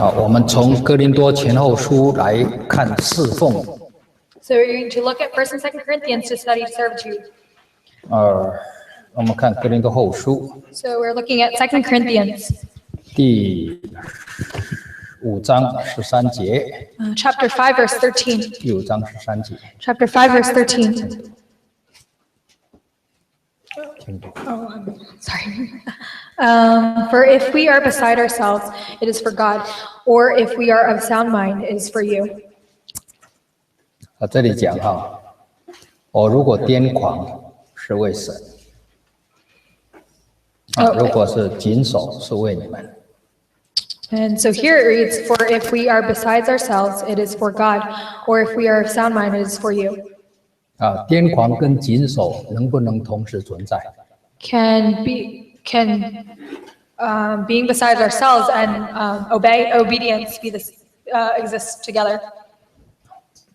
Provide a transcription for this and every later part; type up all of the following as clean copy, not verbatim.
我们从哥林多前后书来看侍奉。So we're going to look at 1st and 2nd Corinthians to study servitude. 我们看哥林多后书。So we're looking at 2nd Corinthians. 第5章13节。Chapter 5, verse 13. 第5章13节。Chapter 5, verse 13. Sorry. For if we are beside ourselves, it is for God, or if we are of sound mind, it is for you. 这里讲我如果癫狂是为神，如果是谨守是为你们。And so here it reads, for if we are besides ourselves, it is for God, or if we are of sound mind, it is for you. 癫狂跟谨守能不能同时存在？ Can being besides ourselves and obedience exist together?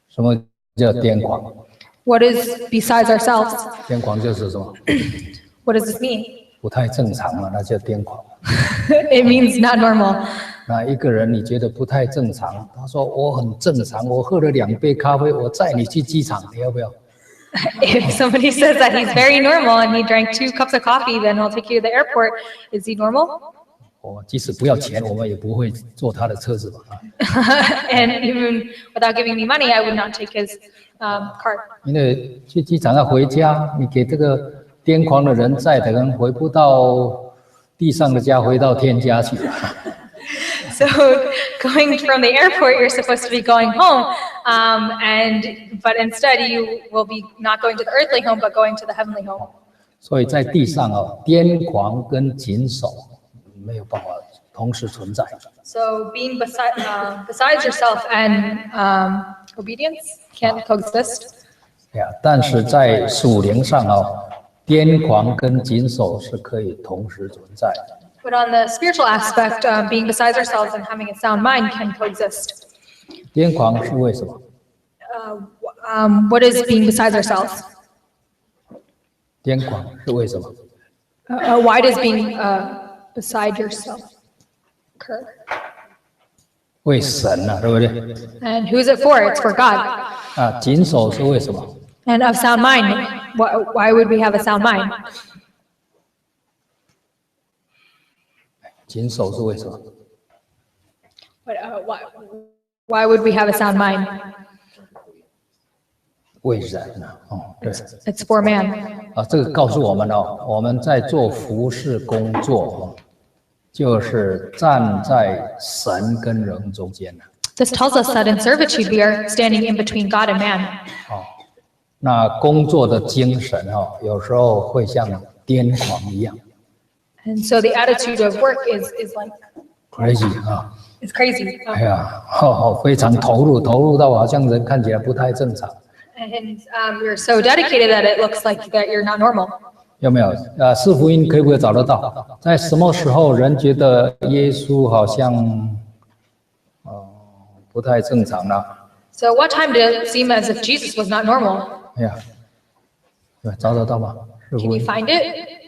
什么叫癫狂？ What is besides ourselves? 癫狂就是什么？ What does this mean? 不太正常嘛，那叫癫狂。It means not normal. 那一个人你觉得不太正常，他说我很正常，我喝了2杯咖啡，我载你去机场，你要不要？ If somebody says that he's very normal and he drank 2 cups of coffee, then he'll take you to the airport. Is he normal? 即使不要钱，我们也不会坐他的车子吧？And even without giving me money, I would not take his car. 因为去机场要回家，你给这个癫狂的人载，可能回不到地上的家，回到天家去。So going from the airport, you're supposed to be going home, but instead you will be not going to the earthly home, but going to the heavenly home. 所以在地上癫狂跟谨守没有办法同时存在。So being besides yourself and obedience can't coexist. 但是在属灵上癫狂跟谨守是可以同时存在的。But on the spiritual aspect, being besides ourselves and having a sound mind can coexist. 癫狂是为什么？ What is being besides ourselves? 癫狂是为什么？ Why does being beside yourself occur? 为神对不对？ And who is it for? It's for God. 谨守是为什么？ And of sound mind. Why would we have a sound mind? 谨守是为什么？ Why would we have a sound mind? 为人对。It's for man. 这个告诉我们我们在做服事工作就是站在神跟人中间的。This tells us that in servitude we are standing in between God and man. 那工作的精神有时候会像癫狂一样。And so the attitude of work is like crazy It's crazy. 非常投入到好像人看起来不太正常。And you're so dedicated that it looks like that you're not normal. 有没有四福音可不可以找得到？在什么时候人觉得耶稣好像不太正常呢？ So what time did it seem as if Jesus was not normal? 找得到吗？ Can you find it?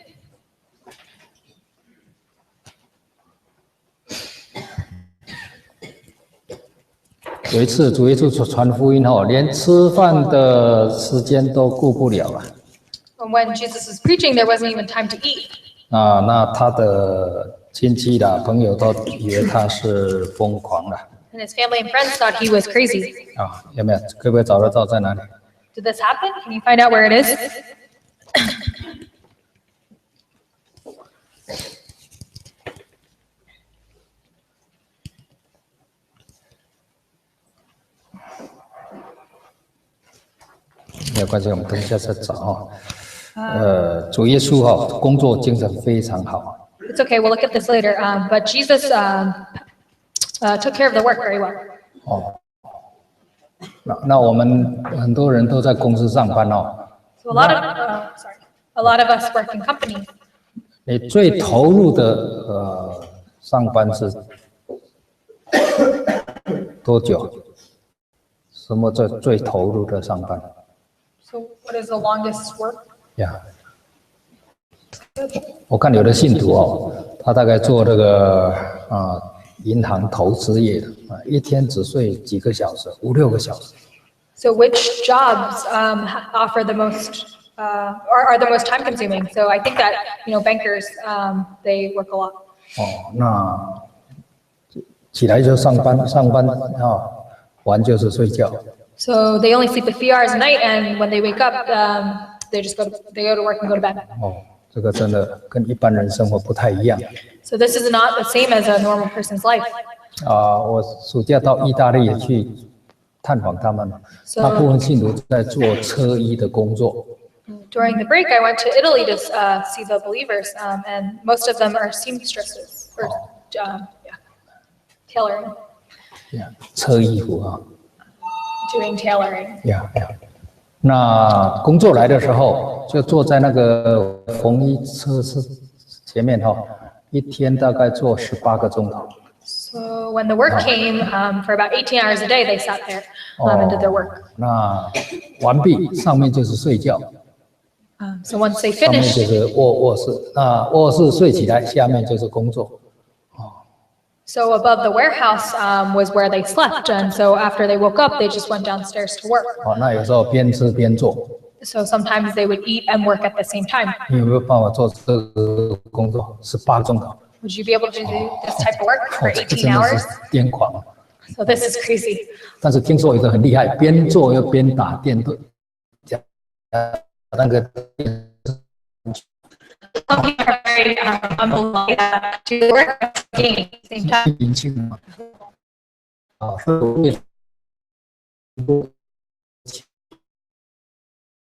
有一次主耶稣传福音连吃饭的时间都顾不了了。When Jesus was preaching, there wasn't even time to eat. 那他的亲戚朋友都以为他是疯狂的。And his family and friends thought he was crazy. 有没有？可不可以找得到在哪里？ Did this happen? Can you find out where it is? 没有关系，我们等一下再找主耶稣工作精神非常好。 It's okay. We'll look at this later. But Jesus took care of the work very well. 那我们很多人都在公司上班So a lot of us work in companies. 你最投入的上班是多久？什么叫最投入的上班？ So what is the longest work? 我看有的信徒他大概做这个银行投资业的一天只睡几个小时，5、6个小时。So which jobs offer the most or are the most time consuming? So I think that bankers they work a lot. 那起来就上班完就是睡觉。So they only sleep a few hours a night, and when they wake up, they go to work and go to bed. 这个真的跟一般人生活不太一样。So this is not the same as a normal person's life. 我暑假到意大利去探访他们，大部分信徒在做车衣的工作。During the break, I went to Italy to see the believers, and most of them are seamstresses or tailoring. 车衣服Doing tailoring. 那工作来的时候，就坐在那个缝衣车前面一天大概做18个钟头。So when the work came, for about 18 hours a day, they sat there and did their work. 那完毕，上面就是睡觉。So once they 上面 finished, 就是卧室，卧室睡起来，下面就是工作。so above the warehouse was where they slept, and so after they woke up, they just went downstairs to work. 那有时候边吃边做。So sometimes they would eat and work at the same time. 你有没有办法做这个工作18个钟头？ Would you be able to do this type of work for 这 18真的 hours? 是癫狂。So this is crazy. 但是听说有一个很厉害，边做又边打电动，那个 Some people are very humble to work at the same time. 年轻嘛，所以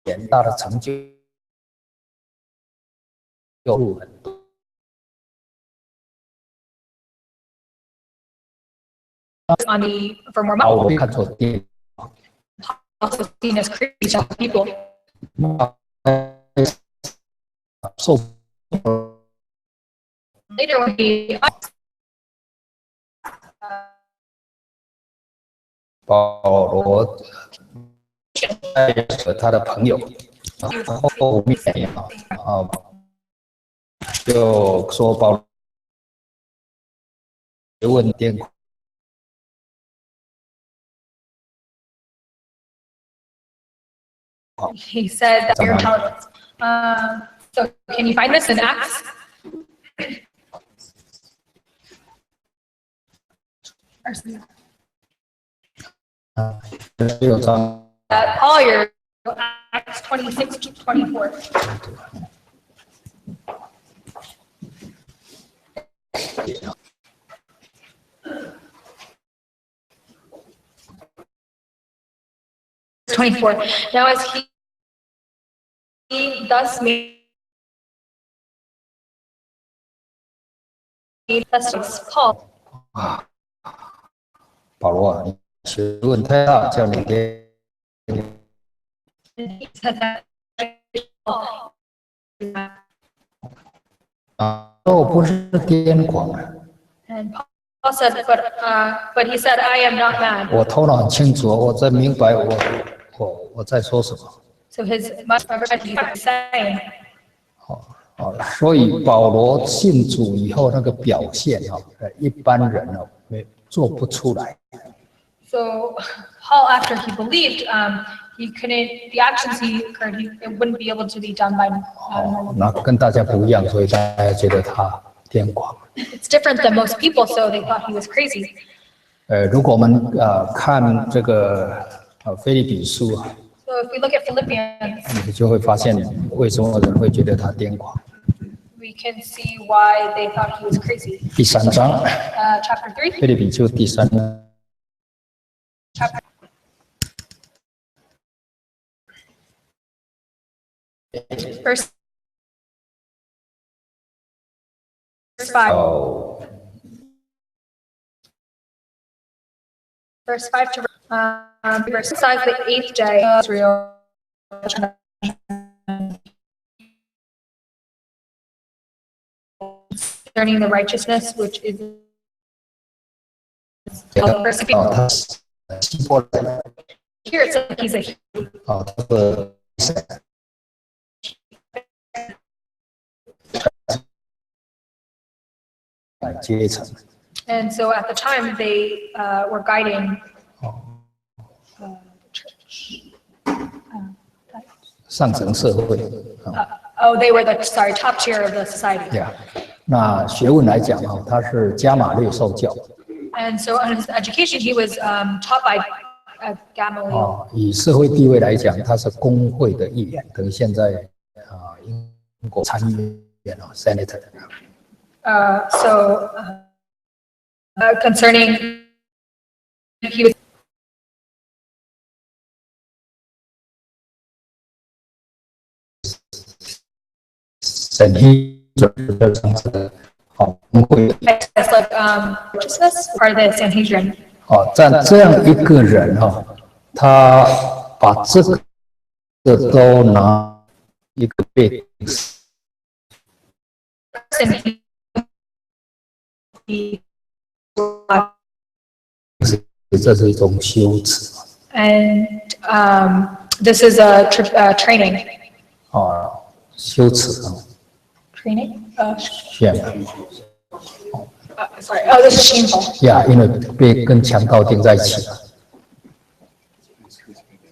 远大的成就有很多。On the Vermont 我 Mountain, 看错电影， also seen as crazy people. 受 Later when he 保罗带他的朋友，后面就说保罗问电话。 he said that you're intelligent. So can you find this in Acts? Paul, you're Acts 26 to 24. Now as he thus made Paul. 保罗，你学问太大，叫你给 He said that 我不是癫狂啊， and Paul said, but he said, I am not mad. 我头脑很清楚，我在明白我在说什么。 So his much saying. 所以保罗信主以后那个表现一般人做不出来。 So Paul, after he believed, he couldn't. The actions he occurred, it wouldn't be able to be done by normal 那 people. 跟大家不一样，所以大家觉得他癫狂。 It's different than most people, so they thought he was crazy. 如果我们看这个腓立比书 So if we look at Philippians, 你就会发现为什么人会觉得他癫狂。 we can see why they thought he was crazy. 第3章， Chapter 3. 腓立比书第3章。 Verse 5. Verse 5 to verse 6 the 8th day of Israel. Concerning the righteousness which is persecuted. 他希伯来人 Here it says he's a 这个阶层， And so at the time, they were guiding the church. 上层社会。Oh, they were the top tier of the society. Yeah， 那学问来讲他是加马略受教。And so on his education, he was taught by Gamaliel. 以社会地位来讲，他是工会的议员，等于现在英国参议员Senator。So concerning he was. Sanhedrin 这样子的工会。It's like part of the Sanhedrin. 这样一个人他把这个都拿一个背这是一种羞耻。And this is a training. 羞耻Training? Shame. Sorry. Oh, this is shameful. Yeah， 因为被跟强盗钉在一起了。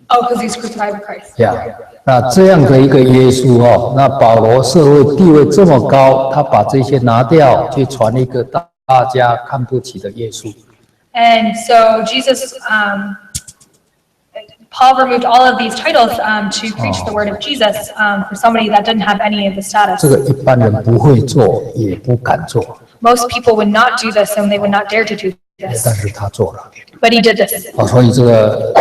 Oh, because he's crucified with Christ. Yeah， 那这样的一个耶稣那保罗社会地位这么高，他把这些拿掉，去传一个大家看不起的耶稣。And so Jesus, Paul removed all of these titles to preach the word of Jesus for somebody that didn't have any of the status. 这个一般人不会做，也不敢做。Most people would not do this, and they would not dare to do 但 this. 是他做了。But he did this. 所以这个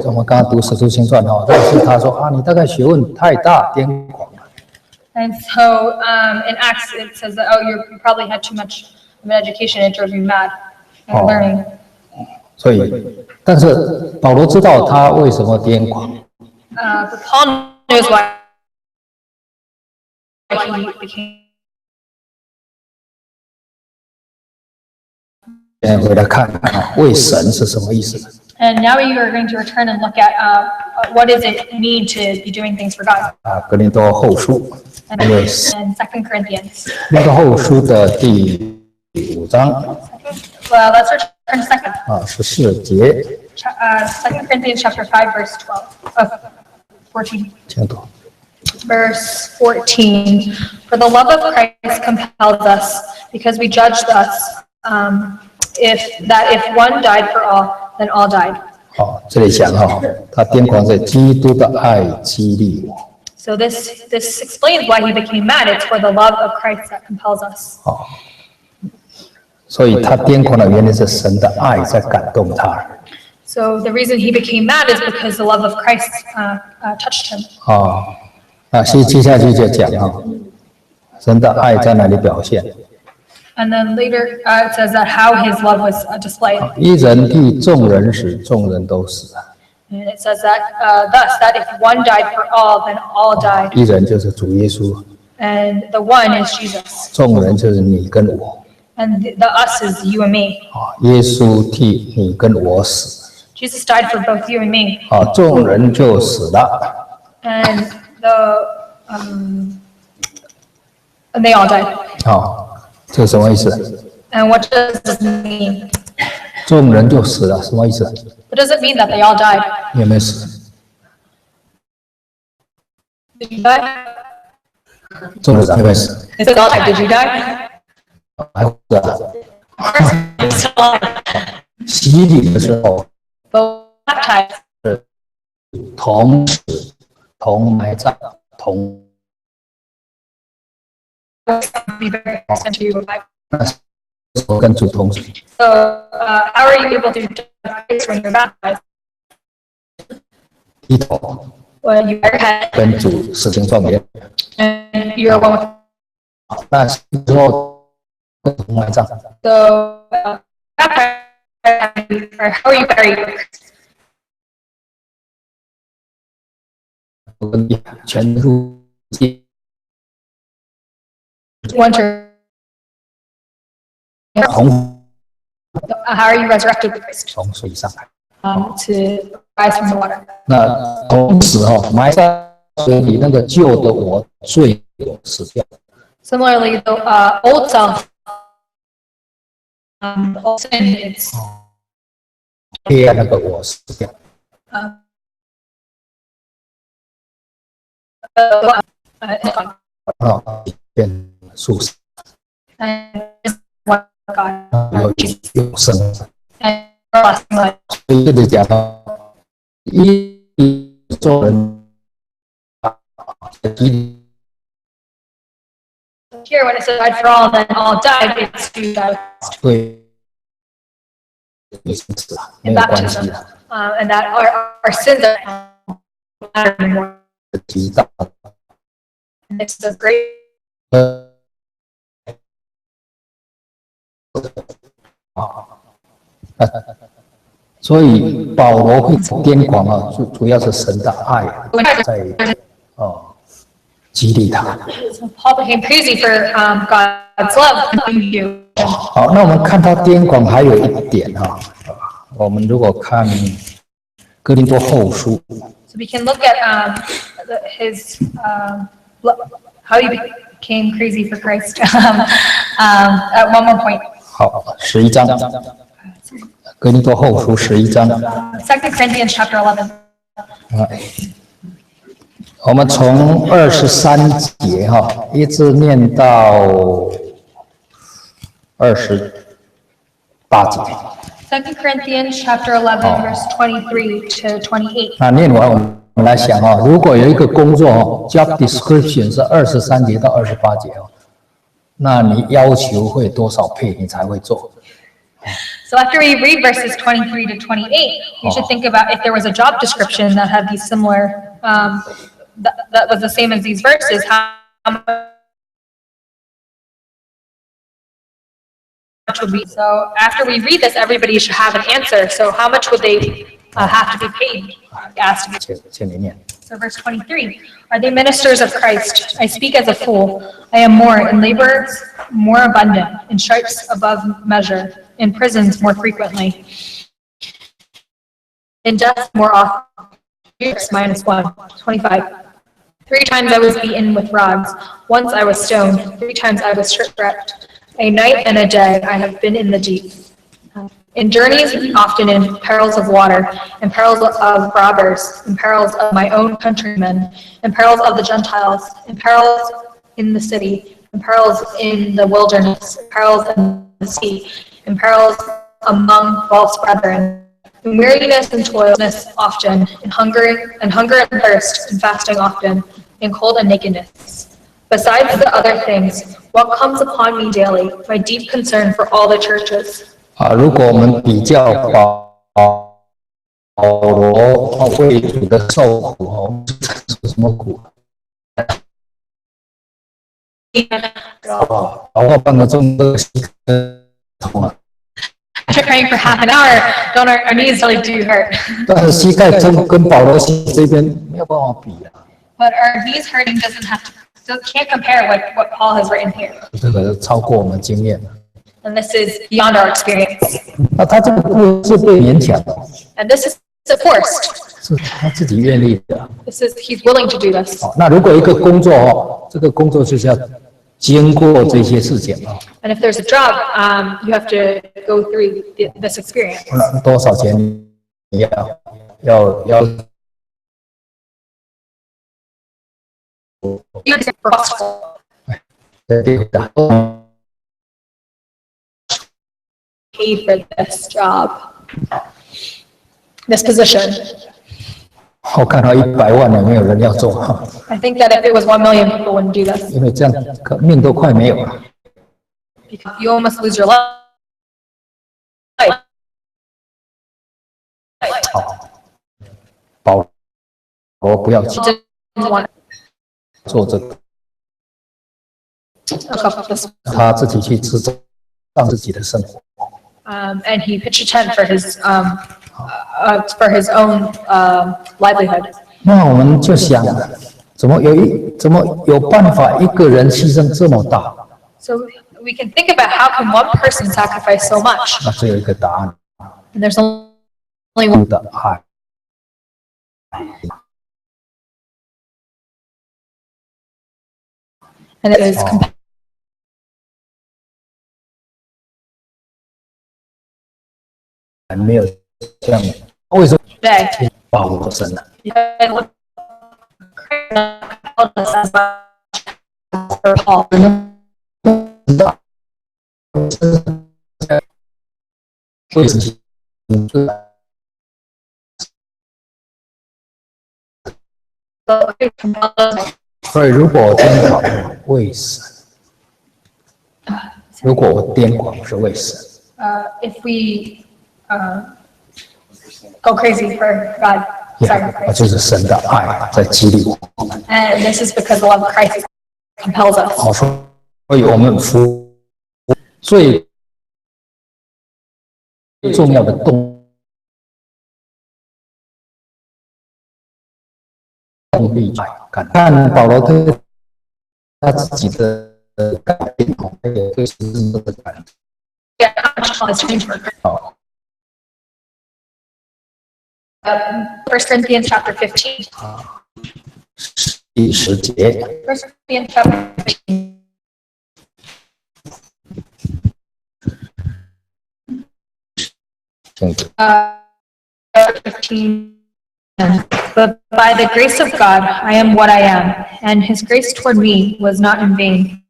我们刚刚读《使徒行传》这个是他说你大概学问太大，癫狂了。And so in Acts it says that you probably had too much of an education, it drove you mad and learning. 所以，但是保罗知道他为什么癫狂。But Paul knows why he became. 现在回来看为神是什么意思。And now you are going to return and look at what does it mean to be doing things for God. 哥林多后书， And 2 Corinthians. 那个后书的第5章。Well, let's return to 2. 14节。2 Corinthians chapter 5, verse 14. 请读。Verse 14. For the love of Christ compels us, because we judge thus, if one died for all, then all died. 这里讲他癫狂在基督的爱激励我。So this explains why he became mad. It's for the love of Christ that compels us. 所以他癫狂的原因是神的爱在感动他。So the reason he became mad is because the love of Christ touched him. 那接下去就讲神的爱在哪里表现？ And then later it says that how his love was displayed. 一人替众人死，众人都死。 And it says that thus that if one died for all, then all died. 一人就是主耶稣， And the one is Jesus. 众人就是你跟我。 And the us is you and me. 耶稣替你跟我死。 Jesus died for both you and me. 众人就死了。 And and they all died. 这是什么意思？ And what does this mean? 众人就死了，什么意思？ What does it mean that they all died? 有没有死？ Did you die? 众人有没有死？ It says all died. Did you die? 还活着。 You're still alive. 洗礼的时候 But baptized. 同死、同埋葬、同。 Be very extent to you alive. 我跟主同死。 So how are you able to baptize when you're baptized? 低头 Well, you bear your head 跟主死刑状元。 and you're one with. 那之后同埋葬。 So baptized, or how are you buried? 全入界。 Winter. 同 How are you resurrected with Christ? 从水上来。 To rise from the water. 那同时埋在水里那个旧的我罪死掉。 Similarly, the old self Also, it's 黑暗那个我死掉， 变属神， and is one God 有永生。 and everlasting life. 所以这里讲到，一做人Here, when it says died for all, then all died, it's to die with Christ 对已经死了，没 in 有关系 baptism, 了。 and that our sins are not matter anymore. 提到 And it's a great 所以保罗会癫狂啊，主要是神的爱在激励他。 So Paul became crazy for God's love in you. 好，那我们看到癫狂还有一点啊，我们如果看哥林多后书， So we can look at his how he became crazy for Christ at one more point. 好，11章，哥林多后书11章， 2 Corinthians chapter 11. 我们从23节哈，一直念到28节。 2 Corinthians chapter 11, verse 23 to 28. 那念完我们来想哦，如果有一个工作哦 ，job description 是23节到28节哦，那你要求会多少倍你才会做？ So after we read verses 23 to 28, we should think about if there was a job description that had these similar, that was the same as these verses, how much would be. So after we read this, everybody should have an answer. So how much would they have to be paid? Asked. 请你念。 So verse 23, are they ministers of Christ? I speak as a fool. I am more in labors, more abundant, in stripes above measure, in prisons more frequently, in death more often. Years minus 1, 25. 3 times I was beaten with rods. Once I was stoned. 3 times I was shipwrecked. A night and a day I have been in the deep. In journeys, often in perils of water, in perils of robbers, in perils of my own countrymen, in perils of the Gentiles, in perils in the city, in perils in the wilderness, in perils in the sea, in perils among false brethren, in weariness and toilness often, in hunger and thirst, in fasting often, in cold and nakedness. Besides the other things, what comes upon me daily, my deep concern for all the churches. 如果我们比较保罗为主的受苦我们受什么苦？熬到半个钟头膝盖痛啊！ After praying for half an hour, don't our knees really do hurt. 但是膝盖痛跟保罗这边没有办法比啊。 But our knees hurting can't compare what Paul has written here. 这个超过我们经验了。 And this is beyond our experience. 那他这个不是被勉强的， And this is forced. 是他自己愿意的。 He's willing to do this. 那如果一个工作这个工作就是要经过这些事情啊。 And if there's a job, you have to go through this experience. 那多少钱你要paid for this job, this position. 我看到100万了，没有人要做， I think that if it was 1 million, people wouldn't do this. 因为这样命都快没有了。 Because you almost lose your life. 保罗不要去 Didn't want 做这个， this. 他自己去制造自己的生活。 And he pitched a tent for his own livelihood. 那我们就想，怎么有办法一个人牺牲这么大？ So we can think about how can one person sacrifice so much? 那只有一个答案， And there's only one. 的爱。And it is 没有像为什么 today. 保护神呢？ Because look, Christ told us as much for Paul. 为什么？ So it compels us 所以如果我颠倒为神，如果我癫狂是为神， if we go crazy for God, sorry, 那就是神的爱在激励我们。 and this is because the love of Christ compels us. 好，所以我们服最重要的动力，看保罗对他自己的改变，还有对神的改变。 Yeah, how much Paul has changed for Christ. 好， 1 Corinthians chapter 15. 第10节， 1 Corinthians chapter 15. 请读。 15. But by the grace of God, I am what I am, and his grace toward me was not in vain.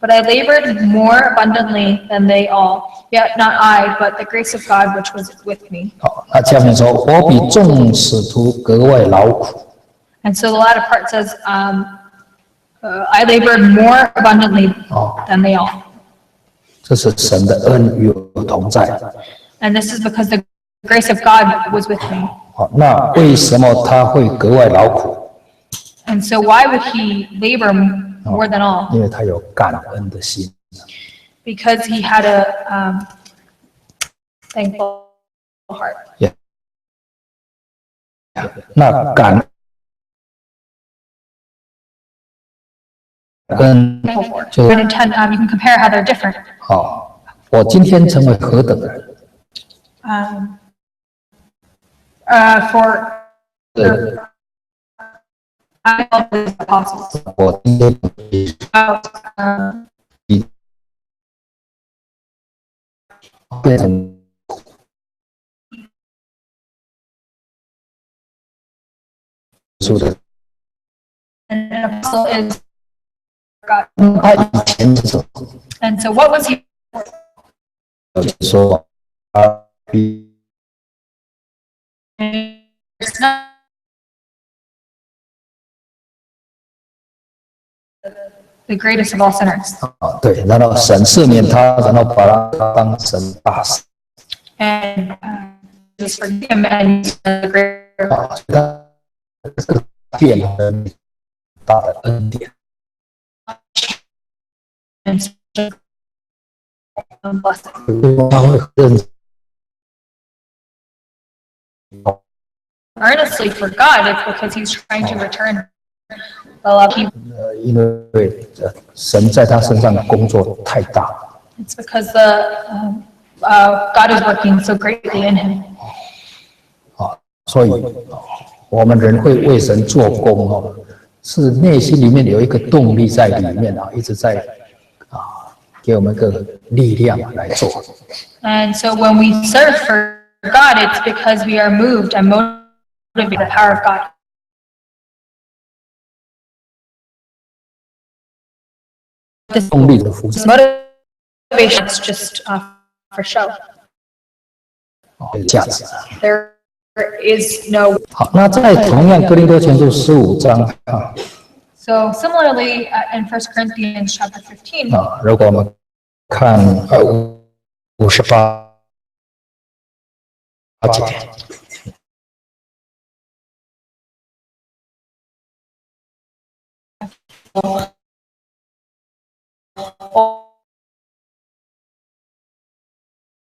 But I labored more abundantly than they all, yet not I, but the grace of God which was with me. 好，那下面说，我比众使徒格外劳苦。 And so the latter part says, I labored more abundantly than they all. 这是神的恩与我同在。 And this is because the grace of God was with me. 好，那为什么他会格外劳苦？ And so why would he labor more than all? 因为他有感恩的心。 Because he had a thankful heart. 那感恩 Thankful for. 就 And intent, you can compare how they're different. 好，我今天成为何等人？ For 对， I love the apostles. 我今天 变成主的。 And an apostle is God. 他以前是什么？ And so what was he? 说他比 It's not the greatest of all sinners. 对，然后神赦免他，然后把他当成大使 And just forgive him and he's the greater. 他这个变很大的恩典。 And such a blessing. 他会认 Earnestly for God, it's because he's trying to return the love he. 因为神在他身上的工作太大了。 It's because God is working so greatly in him. 所以我们人会为神做工是内心里面有一个动力在里面一直在给我们一个力量来做。 And so when we serve for God, it's because we are moved and motivated by the power of God. 动力的扶持 This motivation is just for show. 价值。 There is no. 好，那在同样哥林多前书15章 So similarly, in 1 Corinthians chapter 15, 如果我们看58节。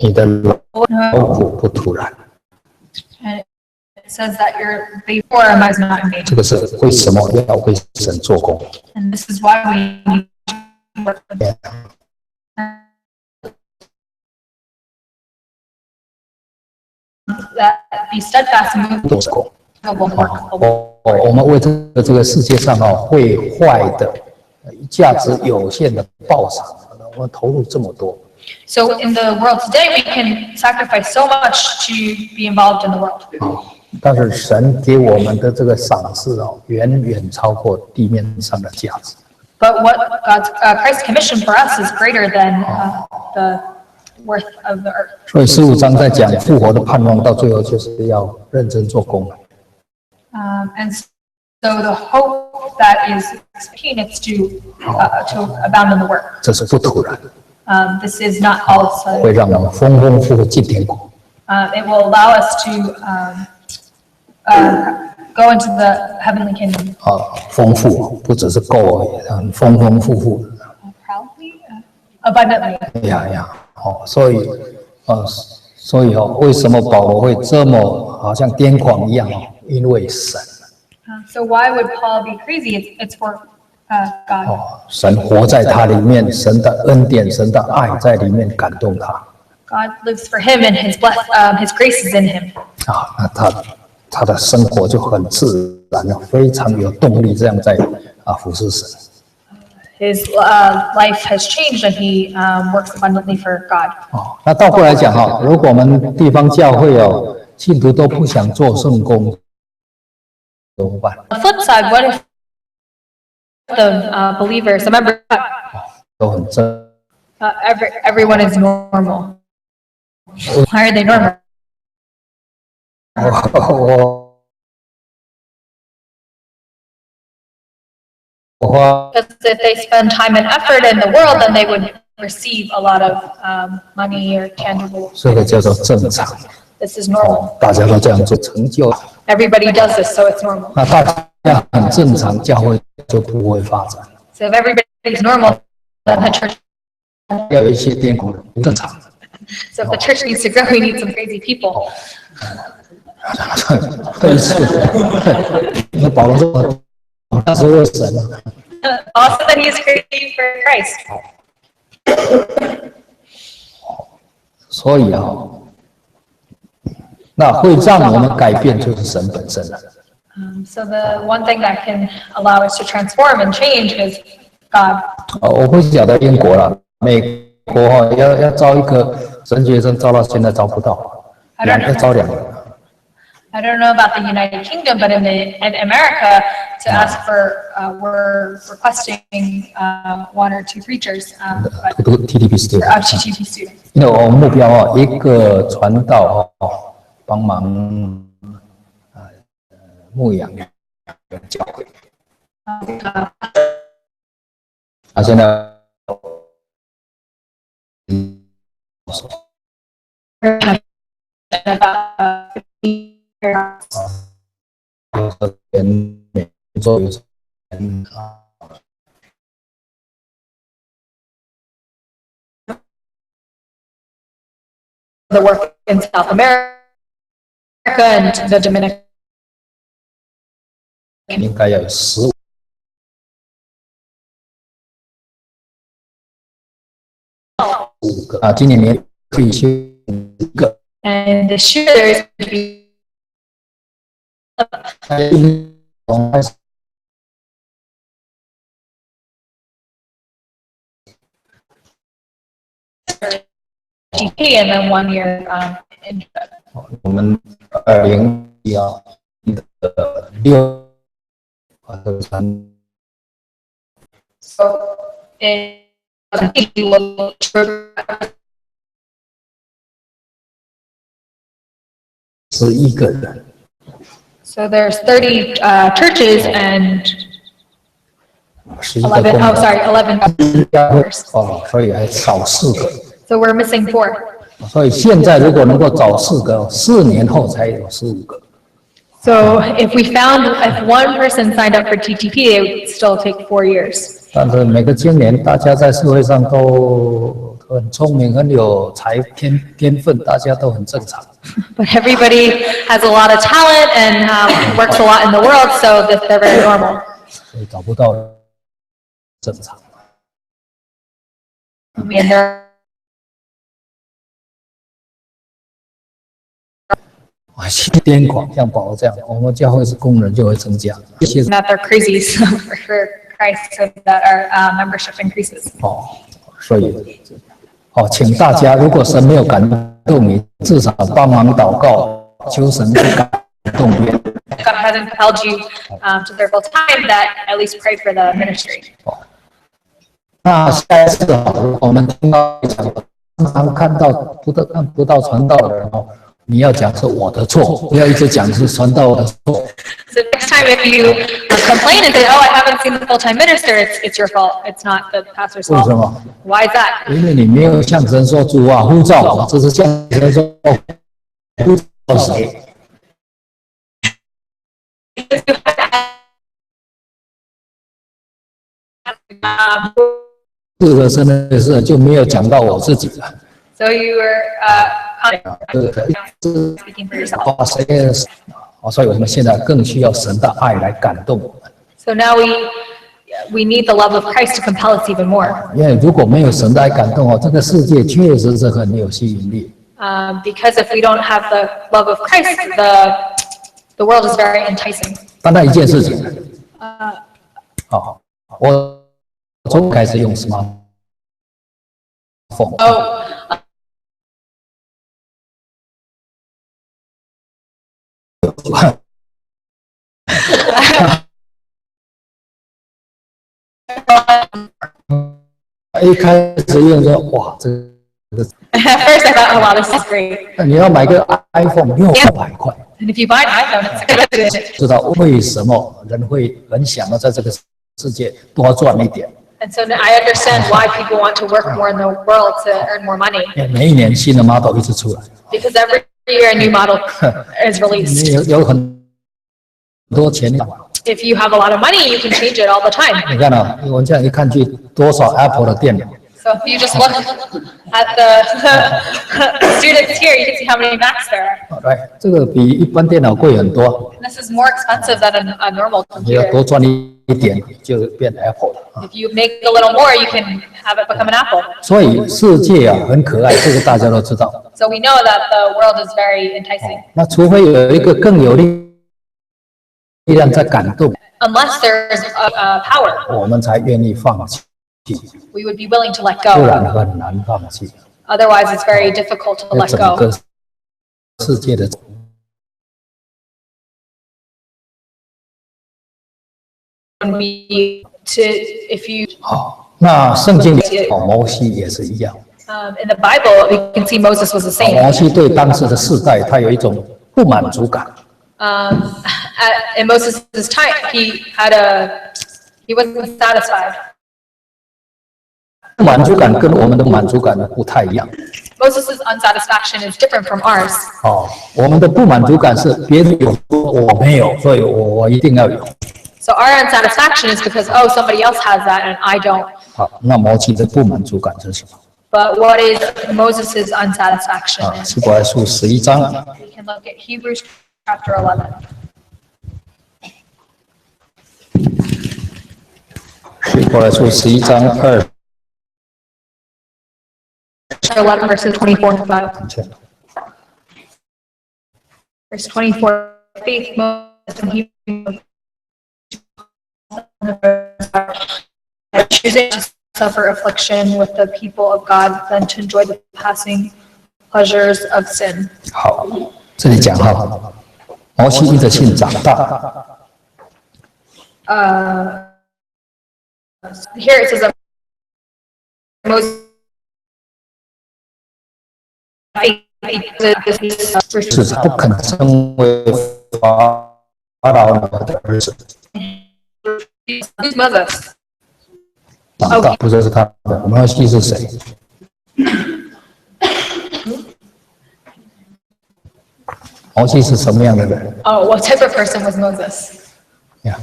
你的劳苦不突然， and it says that your labor is not in vain. 这个是为什么要为神做工？ And this is why we need to work for God. That be steadfast and 做工。 movable work. 我们为这个世界上会坏的、价值有限的报偿，我们投入这么多， So in the world today, we can sacrifice so much to be involved in the world. 但是神给我们的这个赏赐远远超过地面上的价值。But what Christ's commission for us is greater than the worth of the earth. 所以15章在讲复活的盼望，到最后就是要认真做工。And so the hope that is expecting is to abound in the work. 这是不突然， This is not all of a 会 sudden. 让我们丰丰富富进天国。It will allow us to go into the heavenly kingdom. 丰富不只是够而已，很丰丰富富的。Proudly, abundantly. 呀，所以为什么保罗会这么好像癫狂一样？因为神。So why would Paul be crazy? It's for God. 神活在他里面，神的恩典、神的爱在里面感动他。God lives for him, and His grace is in him. 那他的生活就很自然了，非常有动力，这样在服侍神。His life has changed, and he works abundantly for God. 那倒过来讲如果我们地方教会信徒都不想做圣工，怎么办？ On the flip side, what if the believers, the members, 都很正。 everyone is normal? Why are they normal? 我花 Because if they spend time and effort in the world, then they would receive a lot of money or tangible. 这个叫做正常。 This is normal. 大家都这样做，成就。 Everybody does this, so it's normal. 那大家很正常，教会就不会发展。 So if everybody's normal, then the church. 要有一些癫狂的不正常。 So if the church needs to grow, we need some crazy people. 对是，那保罗说，那是为神。 Also, that he's crazy for Christ. 所以那会让我们改变就是神本身了。 So the one thing that can allow us to transform and change is God. 我不晓得英国了，美国要招一个神学生，招到现在招不到，要招2个。 I don't know about the United Kingdom, but in America, to ask for, we're requesting 1 or 2 preachers, but TTP student， TTP students. 因为我们目标一个传道帮忙牧养教会。现在做the work in South America and the Dominican. 应该要有15个今年年退休1个。 And this year there is going to be GP and then 1 year in. 我们2016的6So in we will 11个人。 So there's 30 churches and 11 11. 个 Oh, sorry, 11. 所以还少4个。 So we're missing 4. 所以现在如果能够找4个，4年后才有15个。 So if one person signed up for TTP, it would still take 4 years. 但是每个青年，大家在社会上都很聪明，很有天分，大家都很正常。 But everybody has a lot of talent and works a lot in the world, so that they're very normal. 所以找不到正常。 And they're 癫狂，像保罗这样，我们教会是工人就会增加。一些 that they're crazy for Christ, so that our membership increases. 所以请大家，如果神没有感动你，至少帮忙祷告，求神去感动别人。God hasn't compelled you to their full time, that at least pray for the ministry. 那下一次我们听到常常看到不到传道的人你要讲是我的错，不要一直讲是传道的错。So next time if you complain and say, "Oh, I haven't seen the full-time minister," it's your fault. It's not the pastor's fault. 为什么？ Why is that? 因为你没有向神说主啊呼召我，这是向神说呼召谁？这个真的是就没有讲到我自己了。So you were speaking for yourself. 所以我们现在更需要神的爱来感动我们。So now we need the love of Christ to compel us even more. 因为如果没有神的爱感动这个世界确实是很有吸引力。Because if we don't have the love of Christ, the world is very enticing. 单单一件事情。我从开始用 smartphone。一开始用说哇，这个。At first I thought, oh wow, this is great. 你要买个 iPhone 600块。And if you buy an iPhone, it's expensive. 知道为什么人会很想要在这个世界多赚一点。And so I understand why people want to work more in the world to earn more money. 每一年新的 model 一直出来。Because every year a new model is released. 你有很多钱。If you have a lot of money, you can change it all the time. 你看我们这样一看去，多少 Apple 的电脑。So if you just look at the students here, you can see how many Macs there are. 来，这个比一般电脑贵很多。This is more expensive than a normal 你要 computer. 多赚一点，就变 Apple 了。If you make a little more, you can have it become an Apple. 所以世界很可爱，这个大家都知道。So we know that the world is very enticing. 那除非有一个更有力量在感动， Unless there's a power, 我们才愿意放弃， we would be willing to let 不然 go. 很难放弃。 Otherwise, it's very difficult to 那 let 整 go. 个世界的。If you 那圣经里摩西也是一样。in the Bible, we can see Moses was the same. 摩西对当时的世代，他有一种不满足感。In Moses' time, he wasn't satisfied. 不满足感跟我们的满足感不太一样。Moses' unsatisfaction is different from ours. 我们的不满足感是别人有我没有，所以我一定要有。So our unsatisfaction is because, oh, somebody else has that and I don't. 好，那摩西的不满足感是什么？ But what is Moses' unsatisfaction? 希伯来书11章。 We can look at Hebrews chapter 11. 希伯来书11章2。 Chapter 11, verses 24 and 5. Verse 24, faith, Moses, and he choosing to suffer affliction with the people of God than to enjoy the passing pleasures of sin. 好，这里讲摩西因着信长大。Here it says that Moses 是不肯成为法老的儿子。Who's Moses? 长大不认识他的，摩西是谁？摩西是什么样的人？ Oh, what type of person was Moses? 呀，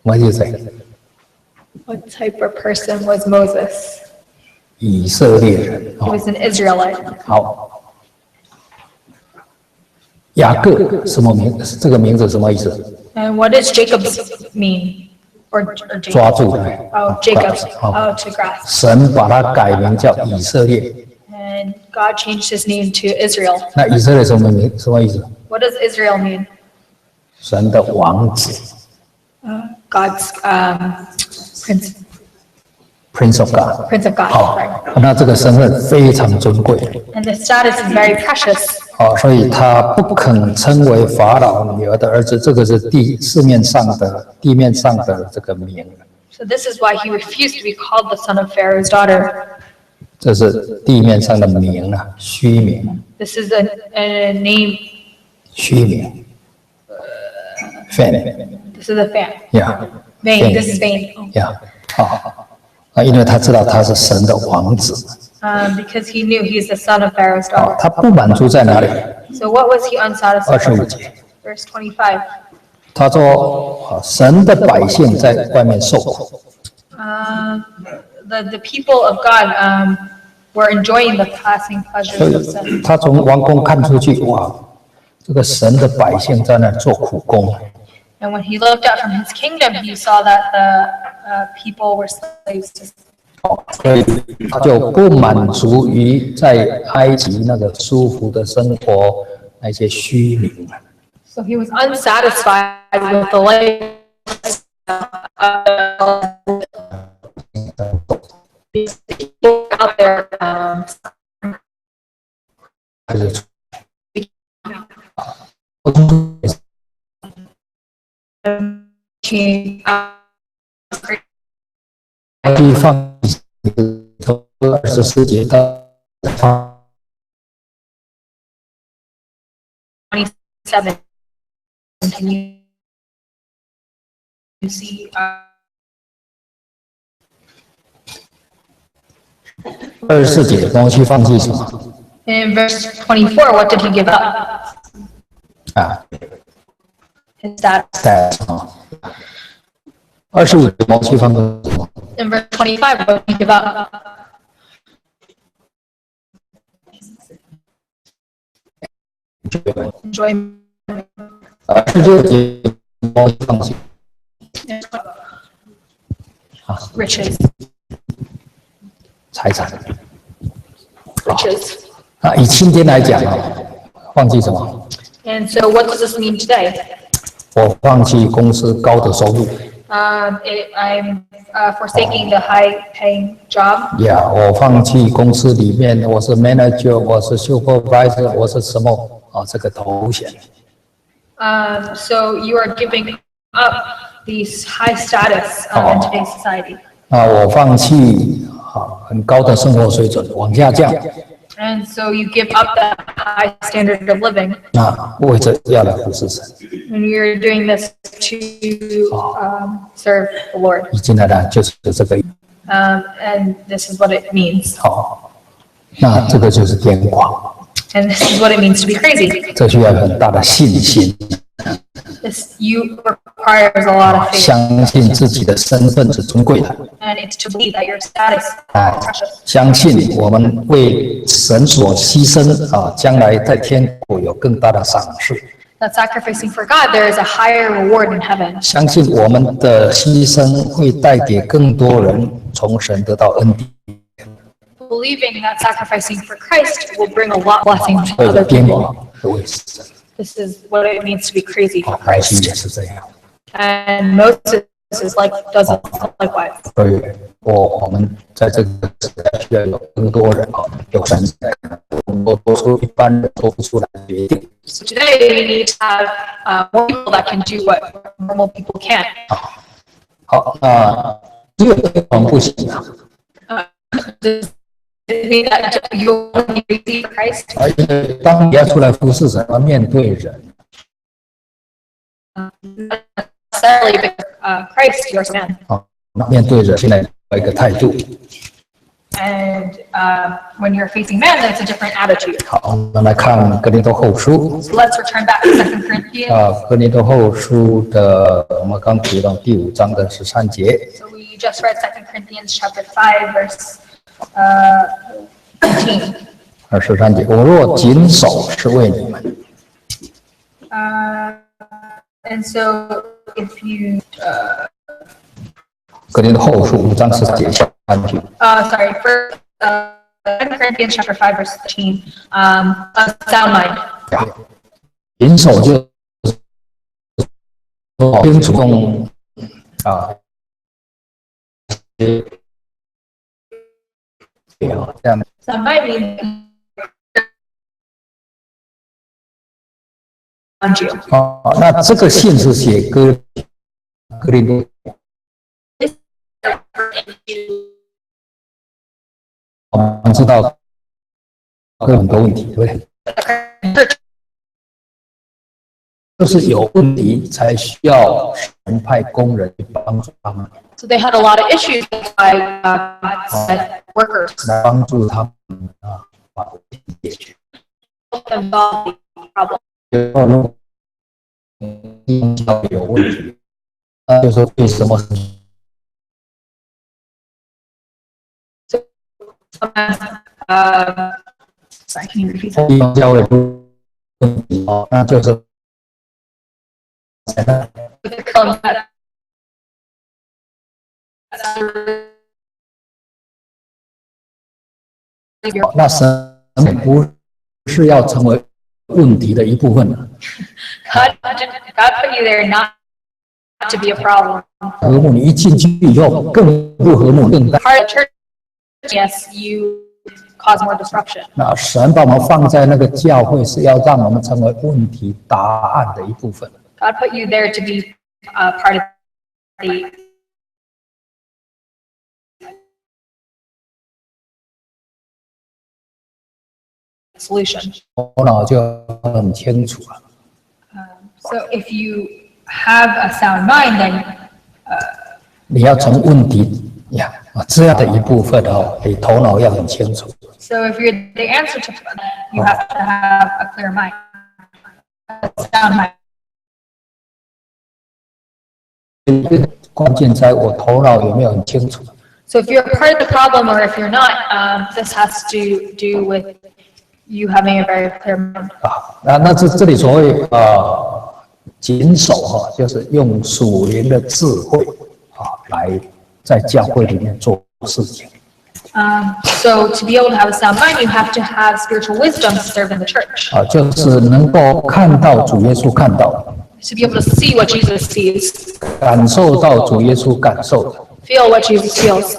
摩西是谁？ What type of person was Moses? 以色列人。 He was an Israelite. 好，雅各什么名？这个名字什么意思？ And what does Jacob's mean? Or Jacob? 抓住的。 Oh, Jacob. 好， Oh, to grasp. 神把它改名叫以色列。 And God changed his name to Israel. 那以色列什么名？什么意思？ What does Israel mean? 神的王子。 God's prince. Prince of God。 Prince of God. 好 Right. 那这个身份非常尊贵。 And the status is very precious. 所以他不肯称为法老女儿的儿子，这个是地面上的这个名。 So this is why he refused to be called the son of Pharaoh's daughter. 这是地面上的名啊，虚名， This is a name. 虚名。fan This is a fan. 呀 Vain. This is vain. 呀，因为他知道他是神的王子。 Because he knew he's the son of Pharaoh's daughter. 他不满足在哪里？ So what was he unsatisfied 25 with? 节， Verse 25. 他说神的百姓在外面受苦。 The people of God were enjoying the passing 所 pleasures of 以 sin. 他从王宫看出去，哇，这个神的百姓在那做苦工。 And when he looked out from his kingdom, he saw that the people were slaves to sin. 所以他就不满足于在埃及那个舒服的生活那些虚名。 So he was unsatisfied with the these people out there. 还是 可以放从24节到27. Can you see? 24节，摩西放弃什么？ In verse 24, what did he give up? His status. 在25节，摩西放弃什么？ In verse 25, what did he give up? Enjoyment. 26节，摩西放弃 Riches. 财产。 Riches. 以今天来讲放弃什么？ And so what does this mean today? 我放弃公司高的收入。 I'm forsaking the high-paying job. 我放弃公司里面，我是 manager， 我是 supervisor， 我是什么这个头衔。 So you are giving up these high status in today's society. 我放弃很高的生活水准，往下降。 And so you give up that high standard of living. 为着要来服侍神。 And you're doing this to serve the Lord. 已经来了，就是这个。And this is what it means. 那这个就是癫狂。 And this is what it means to be crazy. 这需要很大的信心。 This requires a lot of faith. 相信自己的身份是尊贵的。 And it's to believe that your status is precious. 相信我们为神所牺牲将来在天国有更大的赏赐。 That sacrificing for God, there is a higher reward in heaven. 相信我们的牺牲会带给更多人从神得到恩典。 Believing that sacrificing for Christ will bring a lot of blessing to 为 other 了癫 people. 狂的为神。 This is what it means to be crazy for 摩西 Christ. 也是这样。 And Moses does it likewise. 所以我们在这个时代需要有更多人有神在，多出一般人做不出来的决定。 So today we need to have more people that can do what normal people can't. 好，只有癫狂不行啊。 Does it mean that you only be crazy for Christ? 因为当你要出来服侍神，要面对人， Not necessarily because Christ, you're a man. 那面对人现在有一个态度。 And when you're facing man, that's a different attitude. 好，我们来看哥林多后书。 So let's return back to 2 Corinthians. 哥林多后书的我们刚读到第5章的13节。 So we just read 2 Corinthians chapter 5, verse 18. 13节，我若谨守是为你们。 And so if you, 哥林多后书5章13节下半句。 sorry, for 2 Corinthians chapter 5, verse 13, a sound mind. 谨守就是清楚用这样。 Sound mind means around you. 那这个信是写哥林多，我们知道有很多问题，对不对？就是有问题才需要神派工人去帮助他们， So they had a lot of issues by God sent workers 来帮助他们把问题解决。 help them solve the problem. 如果教育有问题，那就说为什么 Sorry, can you repeat that? 地方教会有问题那就是 那神不是要成为问题的一部分 God put you there not to be a problem. 和睦，你一进去以后更不和睦，更大。 Part of church, yes, you cause more disruption. 那神把我们放在那个教会，是要让我们成为问题答案的一部分。 God put you there to be part of the solution. 头脑就很清楚了。 So if you have a sound mind, then 你要从问题呀这样的一部分你头脑要很清楚。 so if you're the answer to you have to have a clear mind, a sound mind. 关键在我头脑有没有很清楚。 So if you're part of the problem or if you're not, this has to do with you having a very clear mind. 那这里所谓谨守就是用属灵的智慧来在教会里面做事情。 So to be able to have a sound mind, you have to have spiritual wisdom to serve in the church. 就是能够看到主耶稣看到的， To be able to see what Jesus sees, 感受到主耶稣感受的。 feel what Jesus feels.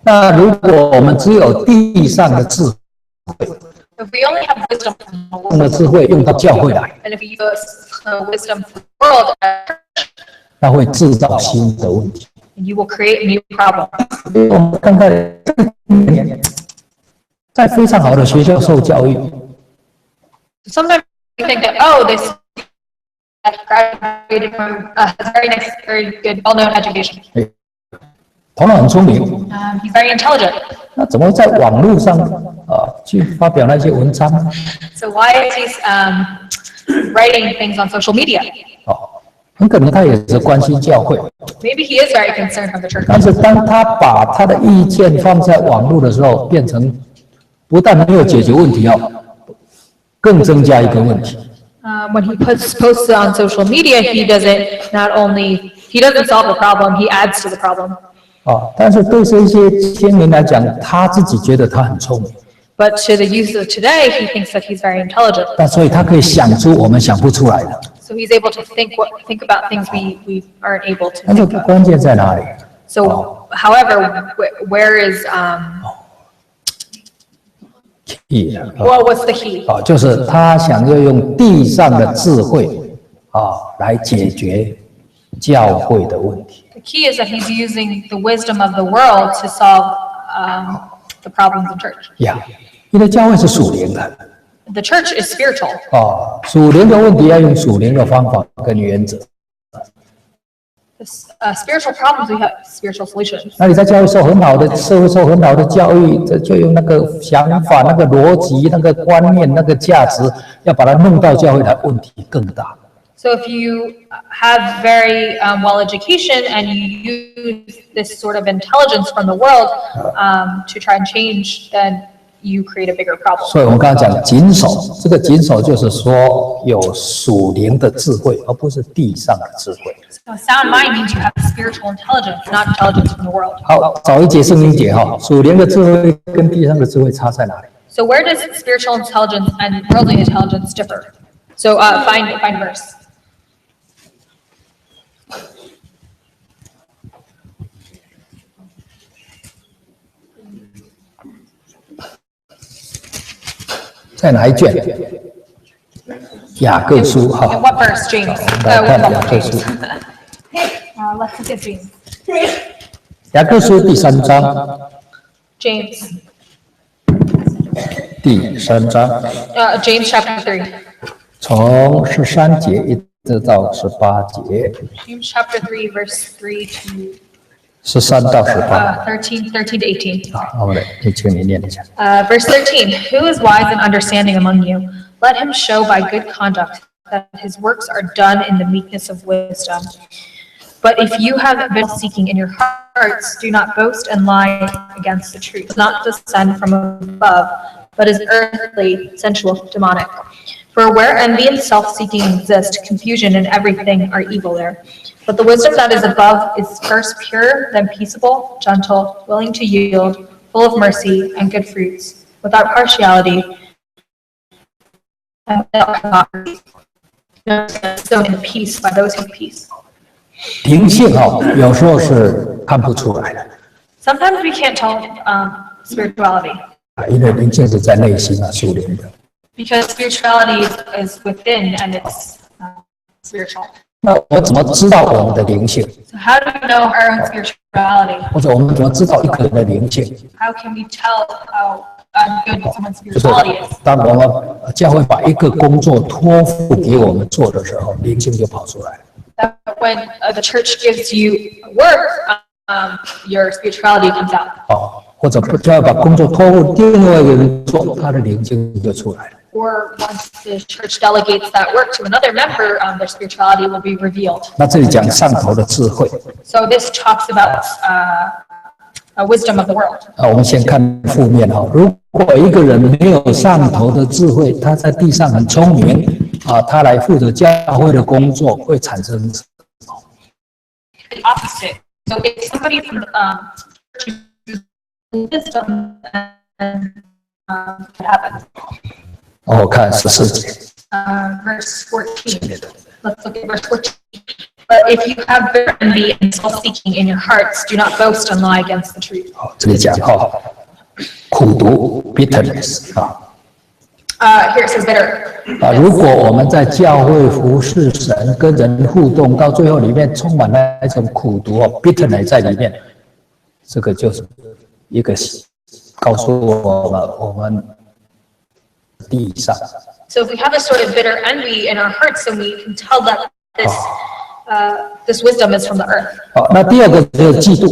那如果我们只有地上的智慧， If we only have wisdom from the 用的 world, 智慧用到教会来， and if we use wisdom from the world, 那会制造新的问题。 you will create a new problem. 我们看看，在非常好的学校受教育， Sometimes we think that, oh, this graduated from has very nice, very good, well-known education. 头脑很聪明， He's very intelligent. 那怎么会在网络上去发表那些文章呢？ So why is he writing things on social media? 很可能他也是关心教会， Maybe he is very concerned for the church. 但是当他把他的意见放在网络的时候，变成不但没有解决问题更增加一个问题。 When he posts it on social media, he doesn't solve the problem, he adds to the problem. 但是对这些青年来讲，他自己觉得他很聪明， But to the youth of today, he thinks that he's very intelligent. 那所以他可以想出我们想不出来的。 So he's able to think about things we aren't able to 但是 think of. 关键在哪里？ So, however, where is what's the key? 就是他想要用地上的智慧来解决教会的问题。 The key is that he's using the wisdom of the world to solve the problems in church. 因为教会是属灵的 The church is spiritual. 属灵的问题要用属灵的方法跟原则。 Spiritual problems, we have spiritual solutions. 那你在教会受很好的社会受很好的教育，就用那个想法、那个逻辑、那个观念、那个价值，要把它弄到教会来，问题更大。 So if you have very well education and you use this sort of intelligence from the world to try and change, then you create a bigger problem. 所以我们刚刚讲谨守，这个谨守就是说有属灵的智慧，而不是地上的智慧。 So a sound mind means you have spiritual intelligence, not intelligence from the world. 好，找一节圣经节属灵的智慧跟地上的智慧差在哪里？ So where does spiritual intelligence and worldly intelligence differ? So find verse. 在哪一卷？雅各书 In 哈。 what verse, James? 来看 What 雅 book, 各书， James? Let's look at James. 雅各书第3章， James. 第3章， James chapter 3. 从13节一直到18节， James chapter 3, verse 3 to 13到18。 13 to 18. 好，我来，请你念一下。 Verse 13, who is wise and understanding among you? Let him show by good conduct that his works are done in the meekness of wisdom. But if you have been seeking in your hearts, do not boast and lie against the truth. Does not descend from above, but is earthly, sensual, demonic. For where envy and self-seeking exist, confusion and everything are evil there. But the wisdom that is above is first pure, then peaceable, gentle, willing to yield, full of mercy and good fruits, without partiality and without hypocrisy. So in peace by those who have peace. 灵性有时候是看不出来的， Sometimes we can't tell spirituality 因为灵性是在内心属灵的。 because spirituality is within and it's spiritual. 那我怎么知道我们的灵性？ So how do we know our own spirituality? 或者我们怎么知道一个人的灵性？ How can we tell how good someone's 就是 spirituality is? 当我们教会把一个工作托付给我们做的时候，灵性就跑出来了。 That when the church gives you work, your spirituality comes out. 或者不就要把工作托付另外一个人做，他的灵性就出来了。 Or once the church delegates that work to another member, their spirituality will be revealed. 那这里讲上头的智慧， So this talks about wisdom of the world. 我们先看负面如果一个人没有上头的智慧，他在地上很聪明他来负责教会的工作，会产生 The opposite. So if somebody from wisdom and what happens? 我看14节， Verse 14. Let's look at verse 14. But if you have bitter envy and self-seeking in your hearts, do not boast and lie against the truth. 这里讲苦毒 bitterness Here it says bitter. 如果我们在教会服侍神，跟人互动，到最后里面充满那种苦毒bitterness 在里面，这个就是一个告诉我们地上。 So if we have a sort of bitter envy in our hearts, then we can tell that this wisdom is from the earth. 那第二个就是嫉妒。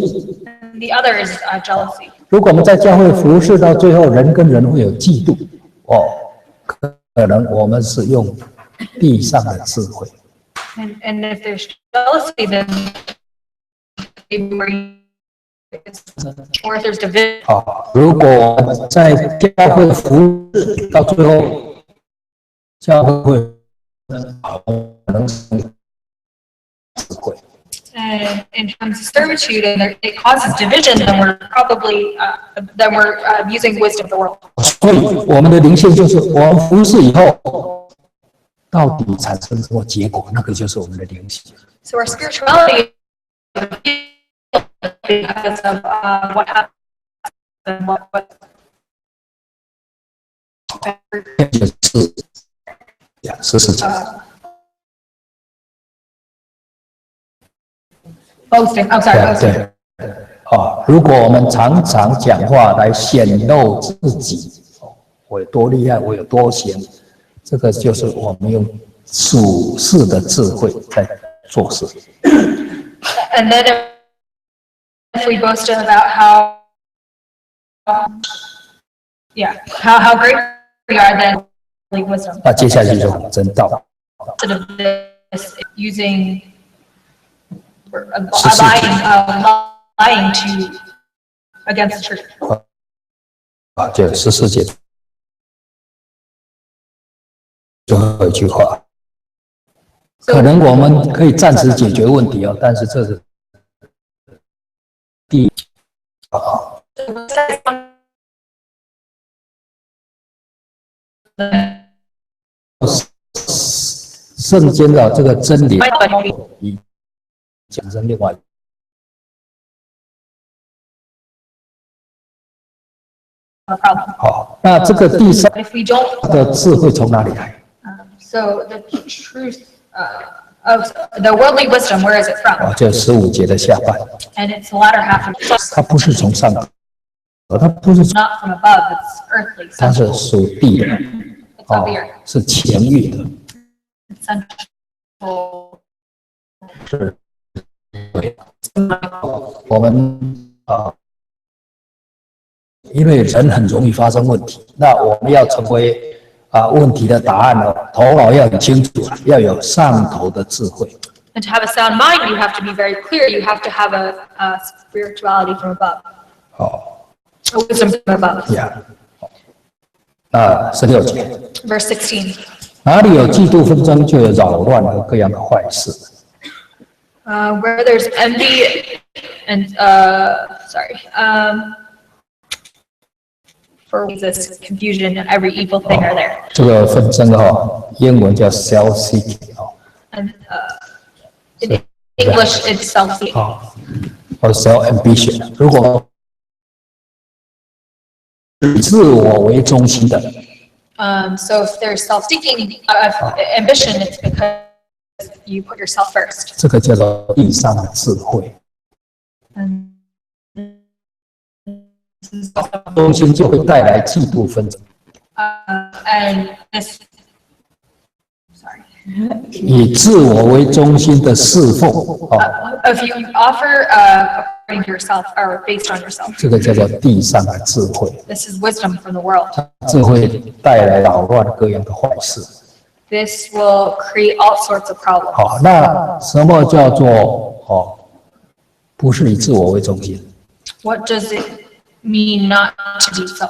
And the other is jealousy. 如果我们在教会服侍到最后，人跟人会有嫉妒，可能我们是用地上的智慧。 And if there's jealousy, then maybe or if there's division. 如果我们在教会服侍到最后，教会会可能是智慧。 And in terms of servitude, and it causes division, then we're probably using wisdom of the world. 所以我们的灵性就是我们服侍以后，到底产生什么结果，那个就是我们的灵性。 So our spirituality because of what happens and what 就是14节。 boasting. I'm sorry, boasting. 对，如果我们常常讲话来显露自己，我有多厉害，我有多行，这个就是我们用属世的智慧在做事。 And then if we boast about how great we are, then wisdom. 那接下来就是真道。 Instead of this, using lying to against the truth. 这14节最后一句话，可能我们可以暂时解决问题但是这是第一圣经的这个真理讲成另外。好。那这个第三 If we don't, 的智慧从哪里来？ so the truth of the worldly wisdom, where is it from? 就15节的下半， And it's the latter half of it. 它不是从上头，它不是， Not from above, it's earthly, 它是 sensual. 属地的， It's of the earth. 是前域的， It's sensual. 是，对。我们因为人很容易发生问题，那我们要成为问题的答案呢，头脑要很清楚，要有上头的智慧。 And to have a sound mind, you have to be very clear. You have to have a spirituality from above, 哦， a wisdom from above. 呀，那16节， Verse 16. 哪里有嫉妒纷争，就有扰乱和各样的坏事。 Where there's envy and for this confusion, every evil thing are there. 这个纷争英文叫 self-seeking And in English, it's self-seeking. 或 self-ambition。如果以自我为中心的， So if there's self-seeking ambition, it's because you put yourself first. 这个叫做地上的智慧。 And 中心就会带来嫉妒纷争。 and this, sorry. 以自我为中心的侍奉， If you offer according to yourself or based on yourself, 这个叫做地上的智慧。 this is wisdom from the world. 智慧带来扰乱各样的坏事。 This will create all sorts of problems. 好，那什么叫做不是以自我为中心？ What does it mean not to be the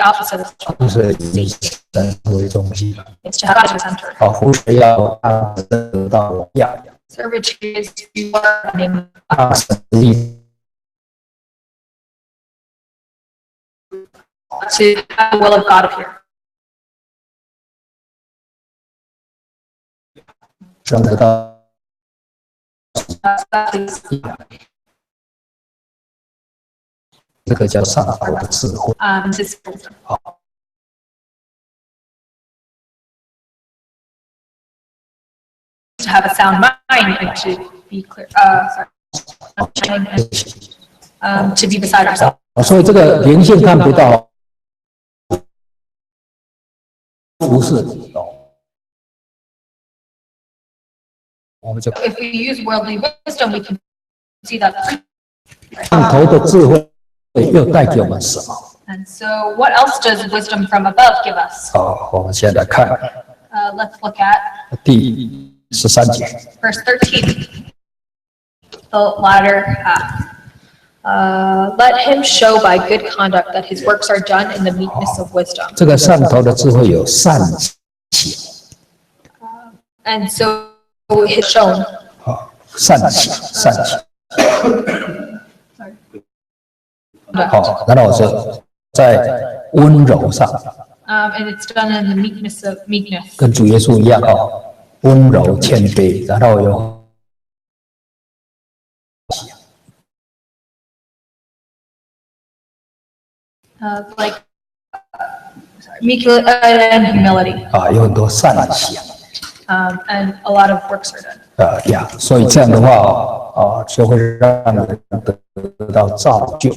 opposite of self? 就是以神为中心。 It's to have God as the center. 服侍要让神得到荣耀， Servitude is to work the name 让神力 to have the will of God appear. 神得到 That is, 这个叫上头的智慧。 this is wisdom. To have a sound mind and to be clear. To be beside ourselves. 所以这个灵性看不到，不是我们就 If we use worldly wisdom, we can see that. 上头的智慧又带给我们什么？ And so, what else does wisdom from above give us? 我们现在看 Let's look at 第13节。 verse 13. The latter half. Let him show by good conduct that his works are done in the meekness of wisdom. 这个上头的智慧有善行， And so, it's shown. 善行，善行。然后我说在温柔上， And it's done in the meekness of meekness. 跟主耶稣一样温柔谦卑，然后有 Like meekness and humility. 有很多善行， And a lot of works are done. 所以这样的话就会让人得到造就。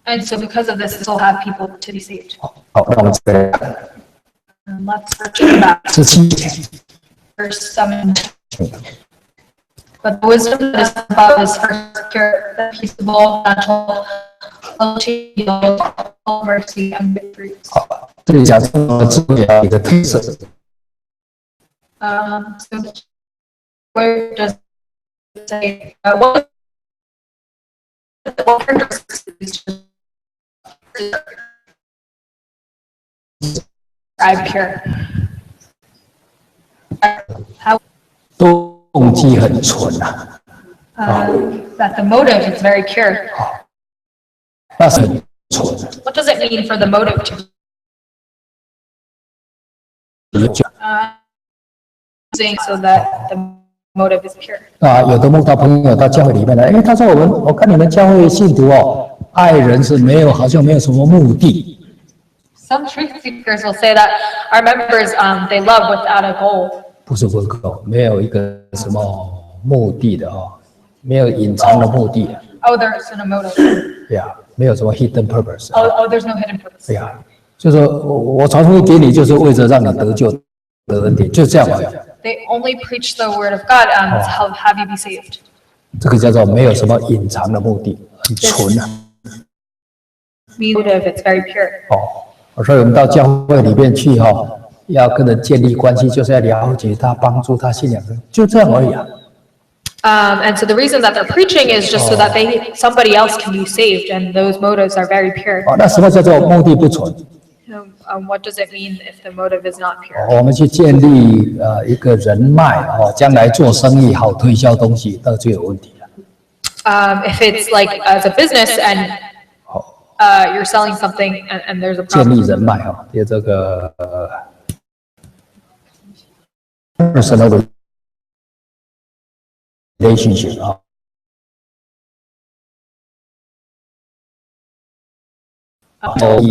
And so because of this, this will have people to be saved. 好，那我们这个 And let's search about 17节， verse 7. But the wisdom that is above is first pure, peaceable, gentle, full of yield, full of mercy and good fruits. 这里讲这个智慧有一个特色， So where does it say, what characteristics describe pure? How 动机很纯啊， that the motive is very pure. 那是很纯。 What does it mean for the motive to saying so that the motive is pure? 有的慕道朋友到教会里面来，他说我看你们教会信徒爱人是好像没有什么目的。Some truth seekers will say that our members, they love without a goal. 不是 goal， 没有一个什么目的的哦，没有隐藏的目的。Oh, there's no motive. 对呀，没有什么 hidden purpose。Oh, there's no hidden purpose. 对呀，就是说我传福音给你，就是为着让你得救得恩典，就这样而已。They only preach the word of God to have you be saved. 这个叫做没有什么隐藏的目的，很纯啊。Motive, it's very pure. 所以我们到教会里面去要跟人建立关系，就是要了解他，帮助他信仰，就这样而已啊。And so the reason that they're preaching is just so that somebody else can be saved, and those motives are very pure. 那什么叫做目的不纯？ What does it mean if the motive is not pure? 我们去建立一个人脉将来做生意好推销东西，那就有问题了。If it's like as a business and you're selling something and there's a 建 problem. 立人脉有这个personal relationship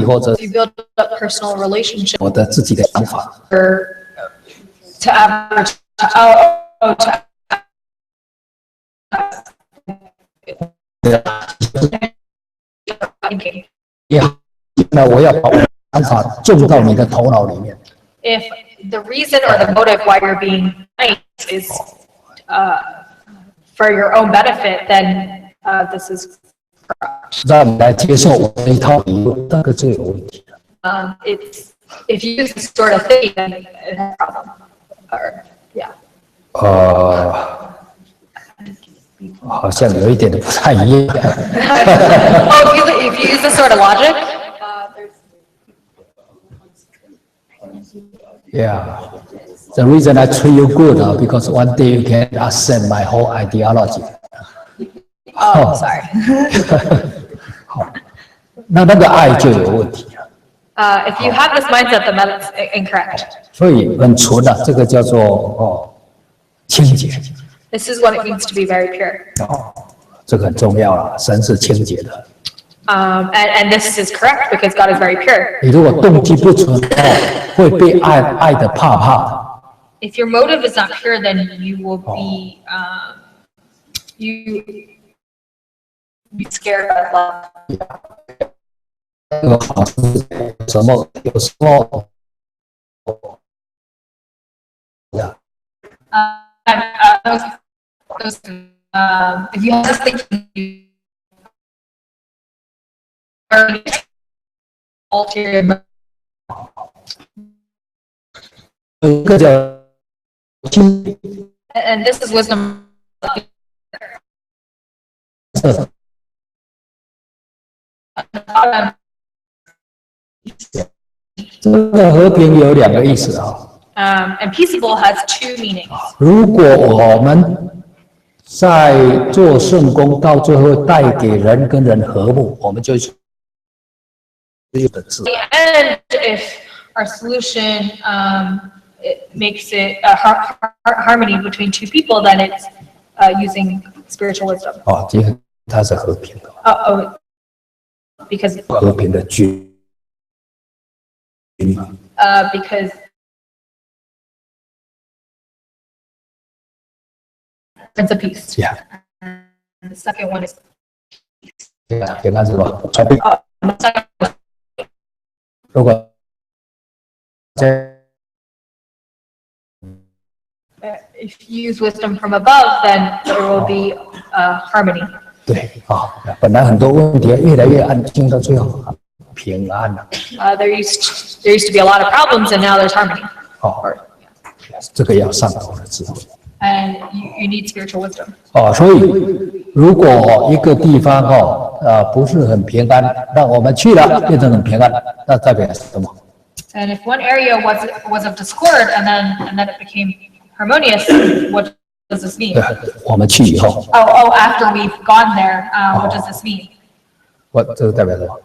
或者 If you build up personal relationship 我的自己的想法。 or to average, thinking. 那我要把我的想法种到你的头脑里面。 If the reason or the motive why you're being nice is for your own benefit, then this is correct. 让你来接受我的一套理论，那个就有问题了。It's if you use this sort of thing, then it has a problem. Or yeah. 好像有一点不太一样。Oh, if you use this sort of logic. Yeah. The reason I treat you good because one day you can accept my whole ideology. Oh, sorry. 好，那个爱就有问题了。If you have this mindset, then that's incorrect. 所以很纯的，这个叫做清洁。This is what it means to be very pure. 这个很重要了，神是清洁的。And this is correct because God is very pure. 你如果动機不純，會被愛得怕怕的。If your motive is not pure, then you will be you be scared of love. 这个好是什么？有时候if you have this thinking, ulterior. 一个叫清 And this is wisdom. 这个和平有两个意思And peaceable has two meanings. 如果我们在做圣工，到最后带给人跟人和睦，我们就是有的智慧。 And if our solution it makes it harmony between two people, then it's using spiritual wisdom. 其实它是和平的， Because 和平的君嘛。because Prince of Peace. Yeah. And the second one is 平安是吧？传递。如果在 if you use wisdom from above, then there will be harmony. 对本来很多问题越来越安静，到最后平安了。There used to be a lot of problems, and now there's harmony. 这个要上头的智慧。 And you need spiritual wisdom. 所以如果一个地方不是很平安，那我们去了变成很平安，那代表什么？ And if one area was of discord, and then it became harmonious, what does this mean? 我们去以后， After we've gone there, what does this mean? 这个代表什么？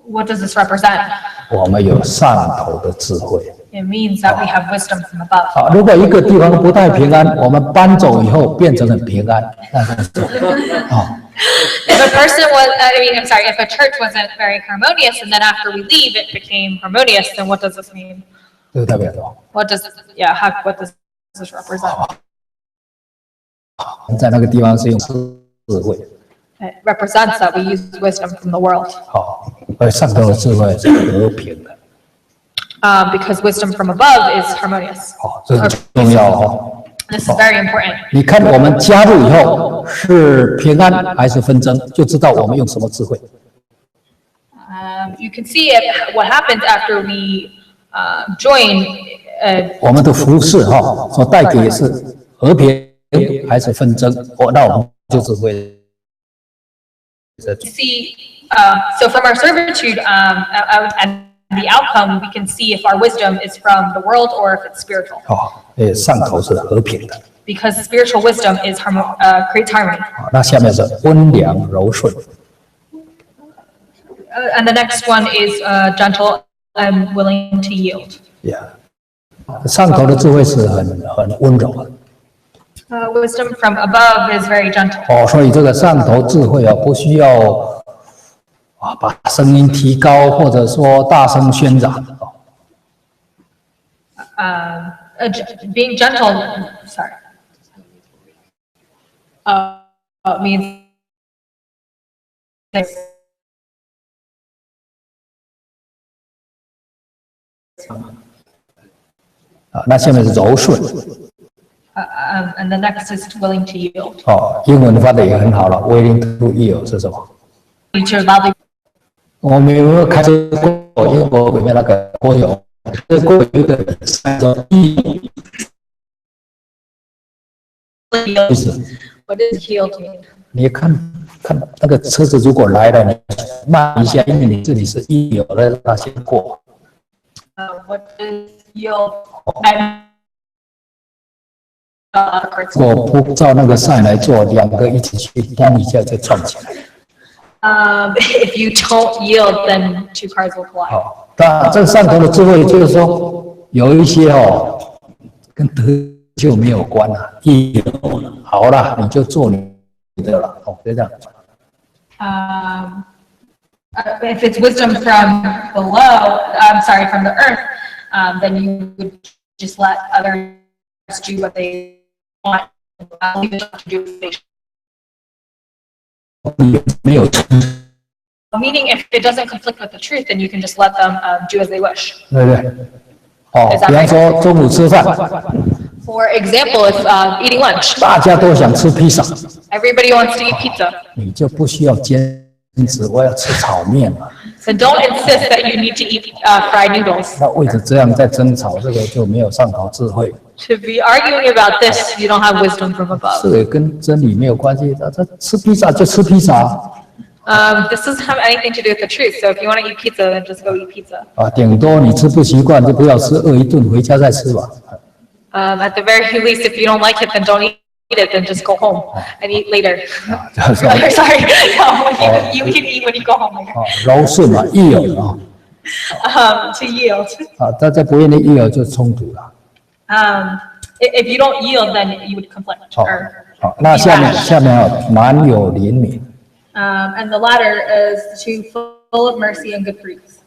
What does this represent? 我们有上头的智慧。It means that we have wisdom from above. 好，如果一个地方不太平安，我们搬走以后变成很平安，那是If a person was, I'm sorry, if a church wasn't very harmonious, and then after we leave, it became harmonious, then what does this mean? 这个代表什么？ What does what does this represent? 在那个地方是用智慧， It represents that we use wisdom from the world. 好，而上头的智慧是和平的， Because wisdom from above is harmonious. 好，这很重要哦。 This is very important. 你看我们加入以后是平安还是纷争，就知道我们用什么智慧。 You can see what happens after we join. 我们的服饰所带给也是和平还是纷争，那我们就是会。 See, so from our servitude and the outcome, we can see if our wisdom is from the world or if it's spiritual. 上头是和平的。 Because spiritual wisdom creates harmony. 那下面是温良柔顺。 And the next one is gentle and willing to yield. Yeah. 上头的智慧是很温柔的。 Wisdom from above is very gentle. 所以这个上头智慧不需要把声音提高，或者说大声宣嚷。 Being gentle, sorry, means. 那下面是柔顺。 And the next is willing to yield. 英文发的也很好了 ，willing to yield 是什么？ 我们有没有开车过英国里面那个国有？这国有一个叫 yield， 意思。 What does yield mean? 你看那个车子如果来了，你慢一下，因为你这里是有的，让它先过。 What does yield? 我不照那个赛来做，两个一起去，当一下就撞起来。If you don't yield, then two cars will collide. 但这上头的智慧就是说，有一些跟得救没有关了，好了，你就做你的了，就这样。If it's wisdom from below, I'm sorry, from the earth, then you would just let others do what they want. Leave it up to do what they should. 没有 Meaning, if it doesn't conflict with the truth, then you can just let them do as they wish. 对不对？比方说中午吃饭， For example, if eating lunch, 大家都想吃披萨， everybody wants to eat pizza. 你就不需要坚持我要吃炒面嘛。 So don't insist that you need to eat fried noodles. 那为着这样在争吵，这个就没有上头智慧。 To be arguing about this, you don't have wisdom from 这 above. 个跟真理没有关系。这吃披萨就吃披萨。 This doesn't have anything to do with the truth. So if you want to eat pizza, then just go eat pizza. 顶多你吃不习惯就不要吃，饿一顿回家再吃吧。 At the very least, if you don't like it, then don't eat it. Then just go home and eat later. 就是说 Sorry, no, you can eat when you go home later. 柔顺嘛，yield To yield. 大家不愿意yield就冲突了。 If you don't yield, then you would conflict. 好，那下面蛮有怜悯。 And the latter is to full of mercy and good fruits.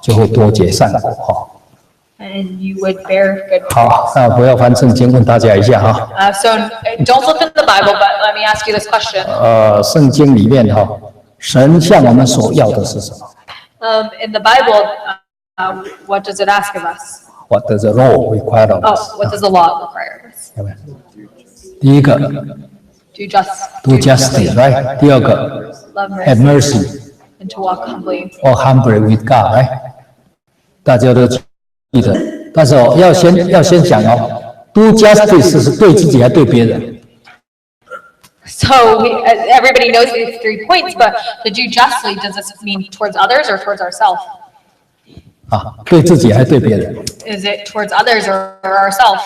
就会多结善果。 And you would bear good fruits. 好，那不要翻圣经，问大家一下So don't look in the Bible, but let me ask you this question. 圣经里面神向我们所要的是什么 In the Bible, what does it ask of us? ？What does the law require of us？ What does the law require of us? 有没有？第一个 Do do justice，right？ 第二个 love have mercy, mercy and to walk humbly. or humbly with God，right？ 大家都记得，但是要先想do justice 是对自己还对别人？ So everybody knows these 3 points, but to do justly, does this mean towards others or towards ourselves? 对自己还对别人？ Is it towards others or ourselves?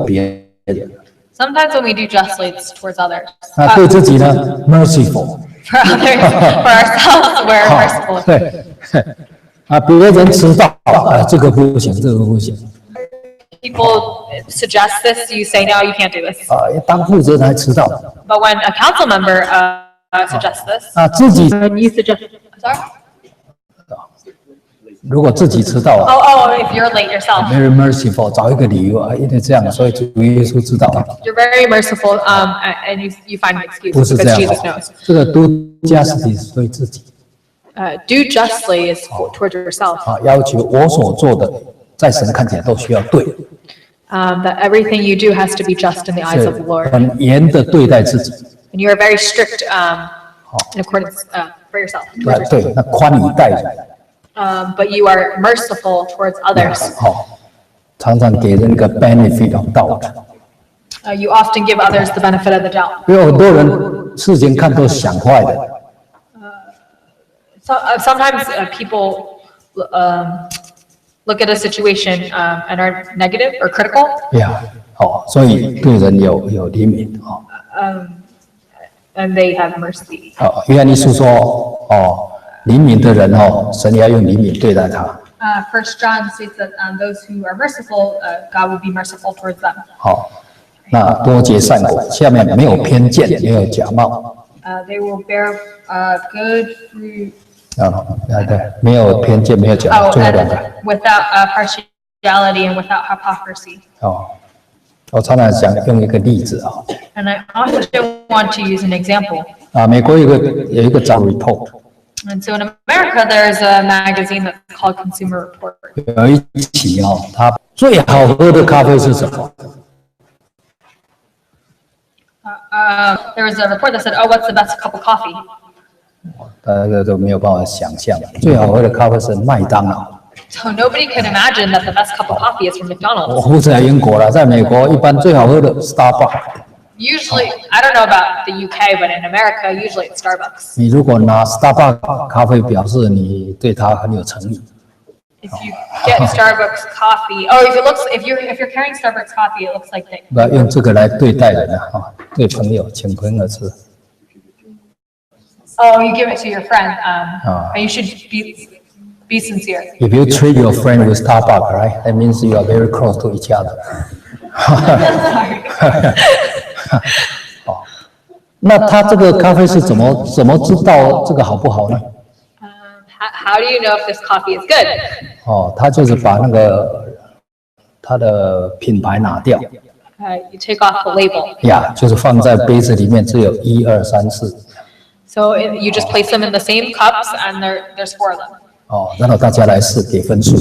别人。 Sometimes when we do justly, it's towards others. 那对自己呢 ？merciful。 For others, for ourselves, we're merciful. 对。别人知道这个不行，这个不行。People suggest this, you say no, you can't do this. 当负责人还迟到。But when a council member suggests this, 自己 you suggest. Sorry. 如果自己迟到if you're late yourself. very merciful， 找一个理由因为这样，所以主耶稣知道。You're very merciful, and you find an excuse 不是这 because 样 Jesus knows. 这个do justice 对自己。Do justly is toward yourself. 要求我所做的，在神看起来都需要对。That everything you do has to be just in the eyes of the Lord. 很严的对待自己。And you are very strict in accordance for yourself. 对，那宽以待人。But you are merciful towards others. 常常给人一个 benefit of doubt。You often give others the benefit of the doubt. 因为很多人事情看都想坏的。Sometimes people look at a situation and are negative or critical. 所以对人有怜悯。And they have mercy. 约翰一书说怜悯的人神也要用怜悯对待他。First John states that those who are merciful, God will be merciful towards them. 那多结善果，下面没有偏见，没有假冒。They will bear good fruit. 对，没有偏见，没有假冒，最后两个。Without partiality and without hypocrisy. 我常常想用一个例子And I often want to use an example. 美国有一个找 report。And so in America, there's a magazine that's called Consumer Report. 有一期它最好喝的咖啡是什么？There was a report that said, what's the best cup of coffee? 大家都没有办法想象，最好喝的咖啡是麦当劳。So nobody could imagine that the best cup of coffee is from McDonald's. 我不是在英国了，在美国一般最好喝的 Starbucks。Usually, I don't know about the UK, but in America, usually it's Starbucks. 你如果拿 Starbucks 咖啡，表示你对它很有诚意。If you get Starbucks coffee, if you're carrying Starbucks coffee, it looks like that. 不要用这个来对待人对朋友，请朋友吃。You give it to your friend, and you should be sincere. If you treat your friend with Starbucks, right, that means you are very close to each other. 那他这个咖啡是怎么知道这个好不好呢？How do you know if this coffee is good? 他就是把他的品牌拿掉。You take off the label. 就是放在杯子里面，只有1、2、3、4。So you just place them in the same cups, and there's 4 of them. 然后大家来试给分数。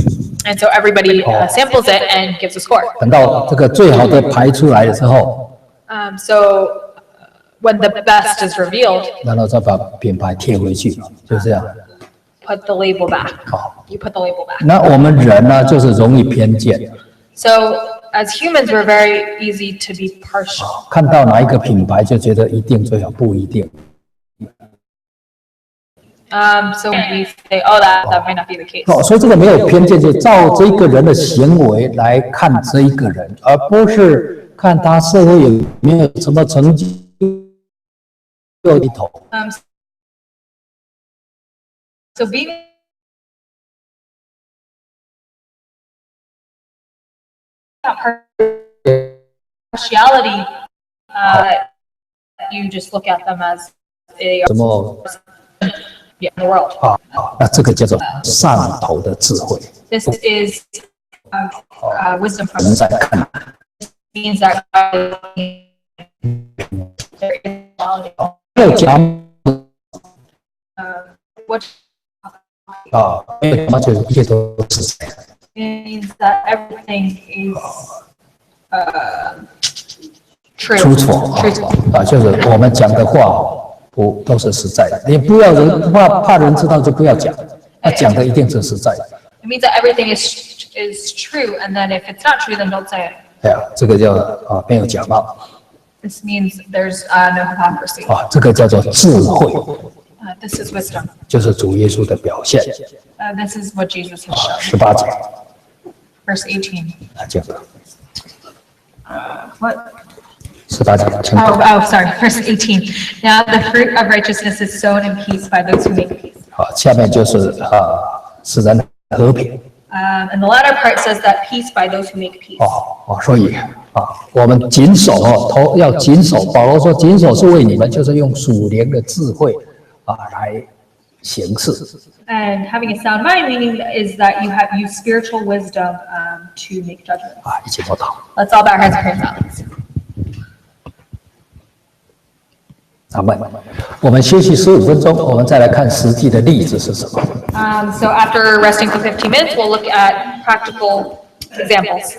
And so everybody samples it and gives a score. 等到这个最好的排出来的时候，so when the best is revealed, 然后再把品牌贴回去，就这样。Put the label back. You put the label back. 那我们人呢，就是容易偏见。So as humans, we're very easy to be partial. 看到哪一个品牌就觉得一定最好，不一定。So we say, that might not be the case. 所以这个没有偏见，就照这个人的行为来看这一个人，而不是看他社会有没有什么成绩。一头。So being partiality, you just look at them as they are in the world. 那这个叫做上头的智慧。This is wisdom from 人在看。means that there is quality. 没有假what 没有假冒，就是一切都是实在的。means that everything is true. 出错就是我们讲的话不都是实在的。你不要怕人知道就不要讲，讲的一定是实在的。It means that everything is true, and then if it's not true, then don't say it. 这个叫没有假冒。This means there's no hypocrisy. 这个叫做智慧。This is wisdom. 就是主耶稣的表现。This is what Jesus has shown. 18节。Verse 18. 这个。What? 18节。Sorry. Verse 18. Now the fruit of righteousness is sown in peace by those who make peace. 下面就是使人和平。And the latter part says that peace by those who make peace. 所以我们谨守要谨守。保罗说，谨守是为你们，就是用属灵的智慧来行事。And having a sound mind, meaning is that you have used spiritual wisdom to make judgment. 一起默祷。 Let's all bow our heads and pray in silence. 阿们。我们休息15分钟，我们再来看实际的例子是什么。So after resting for 15 minutes, we'll look at practical examples.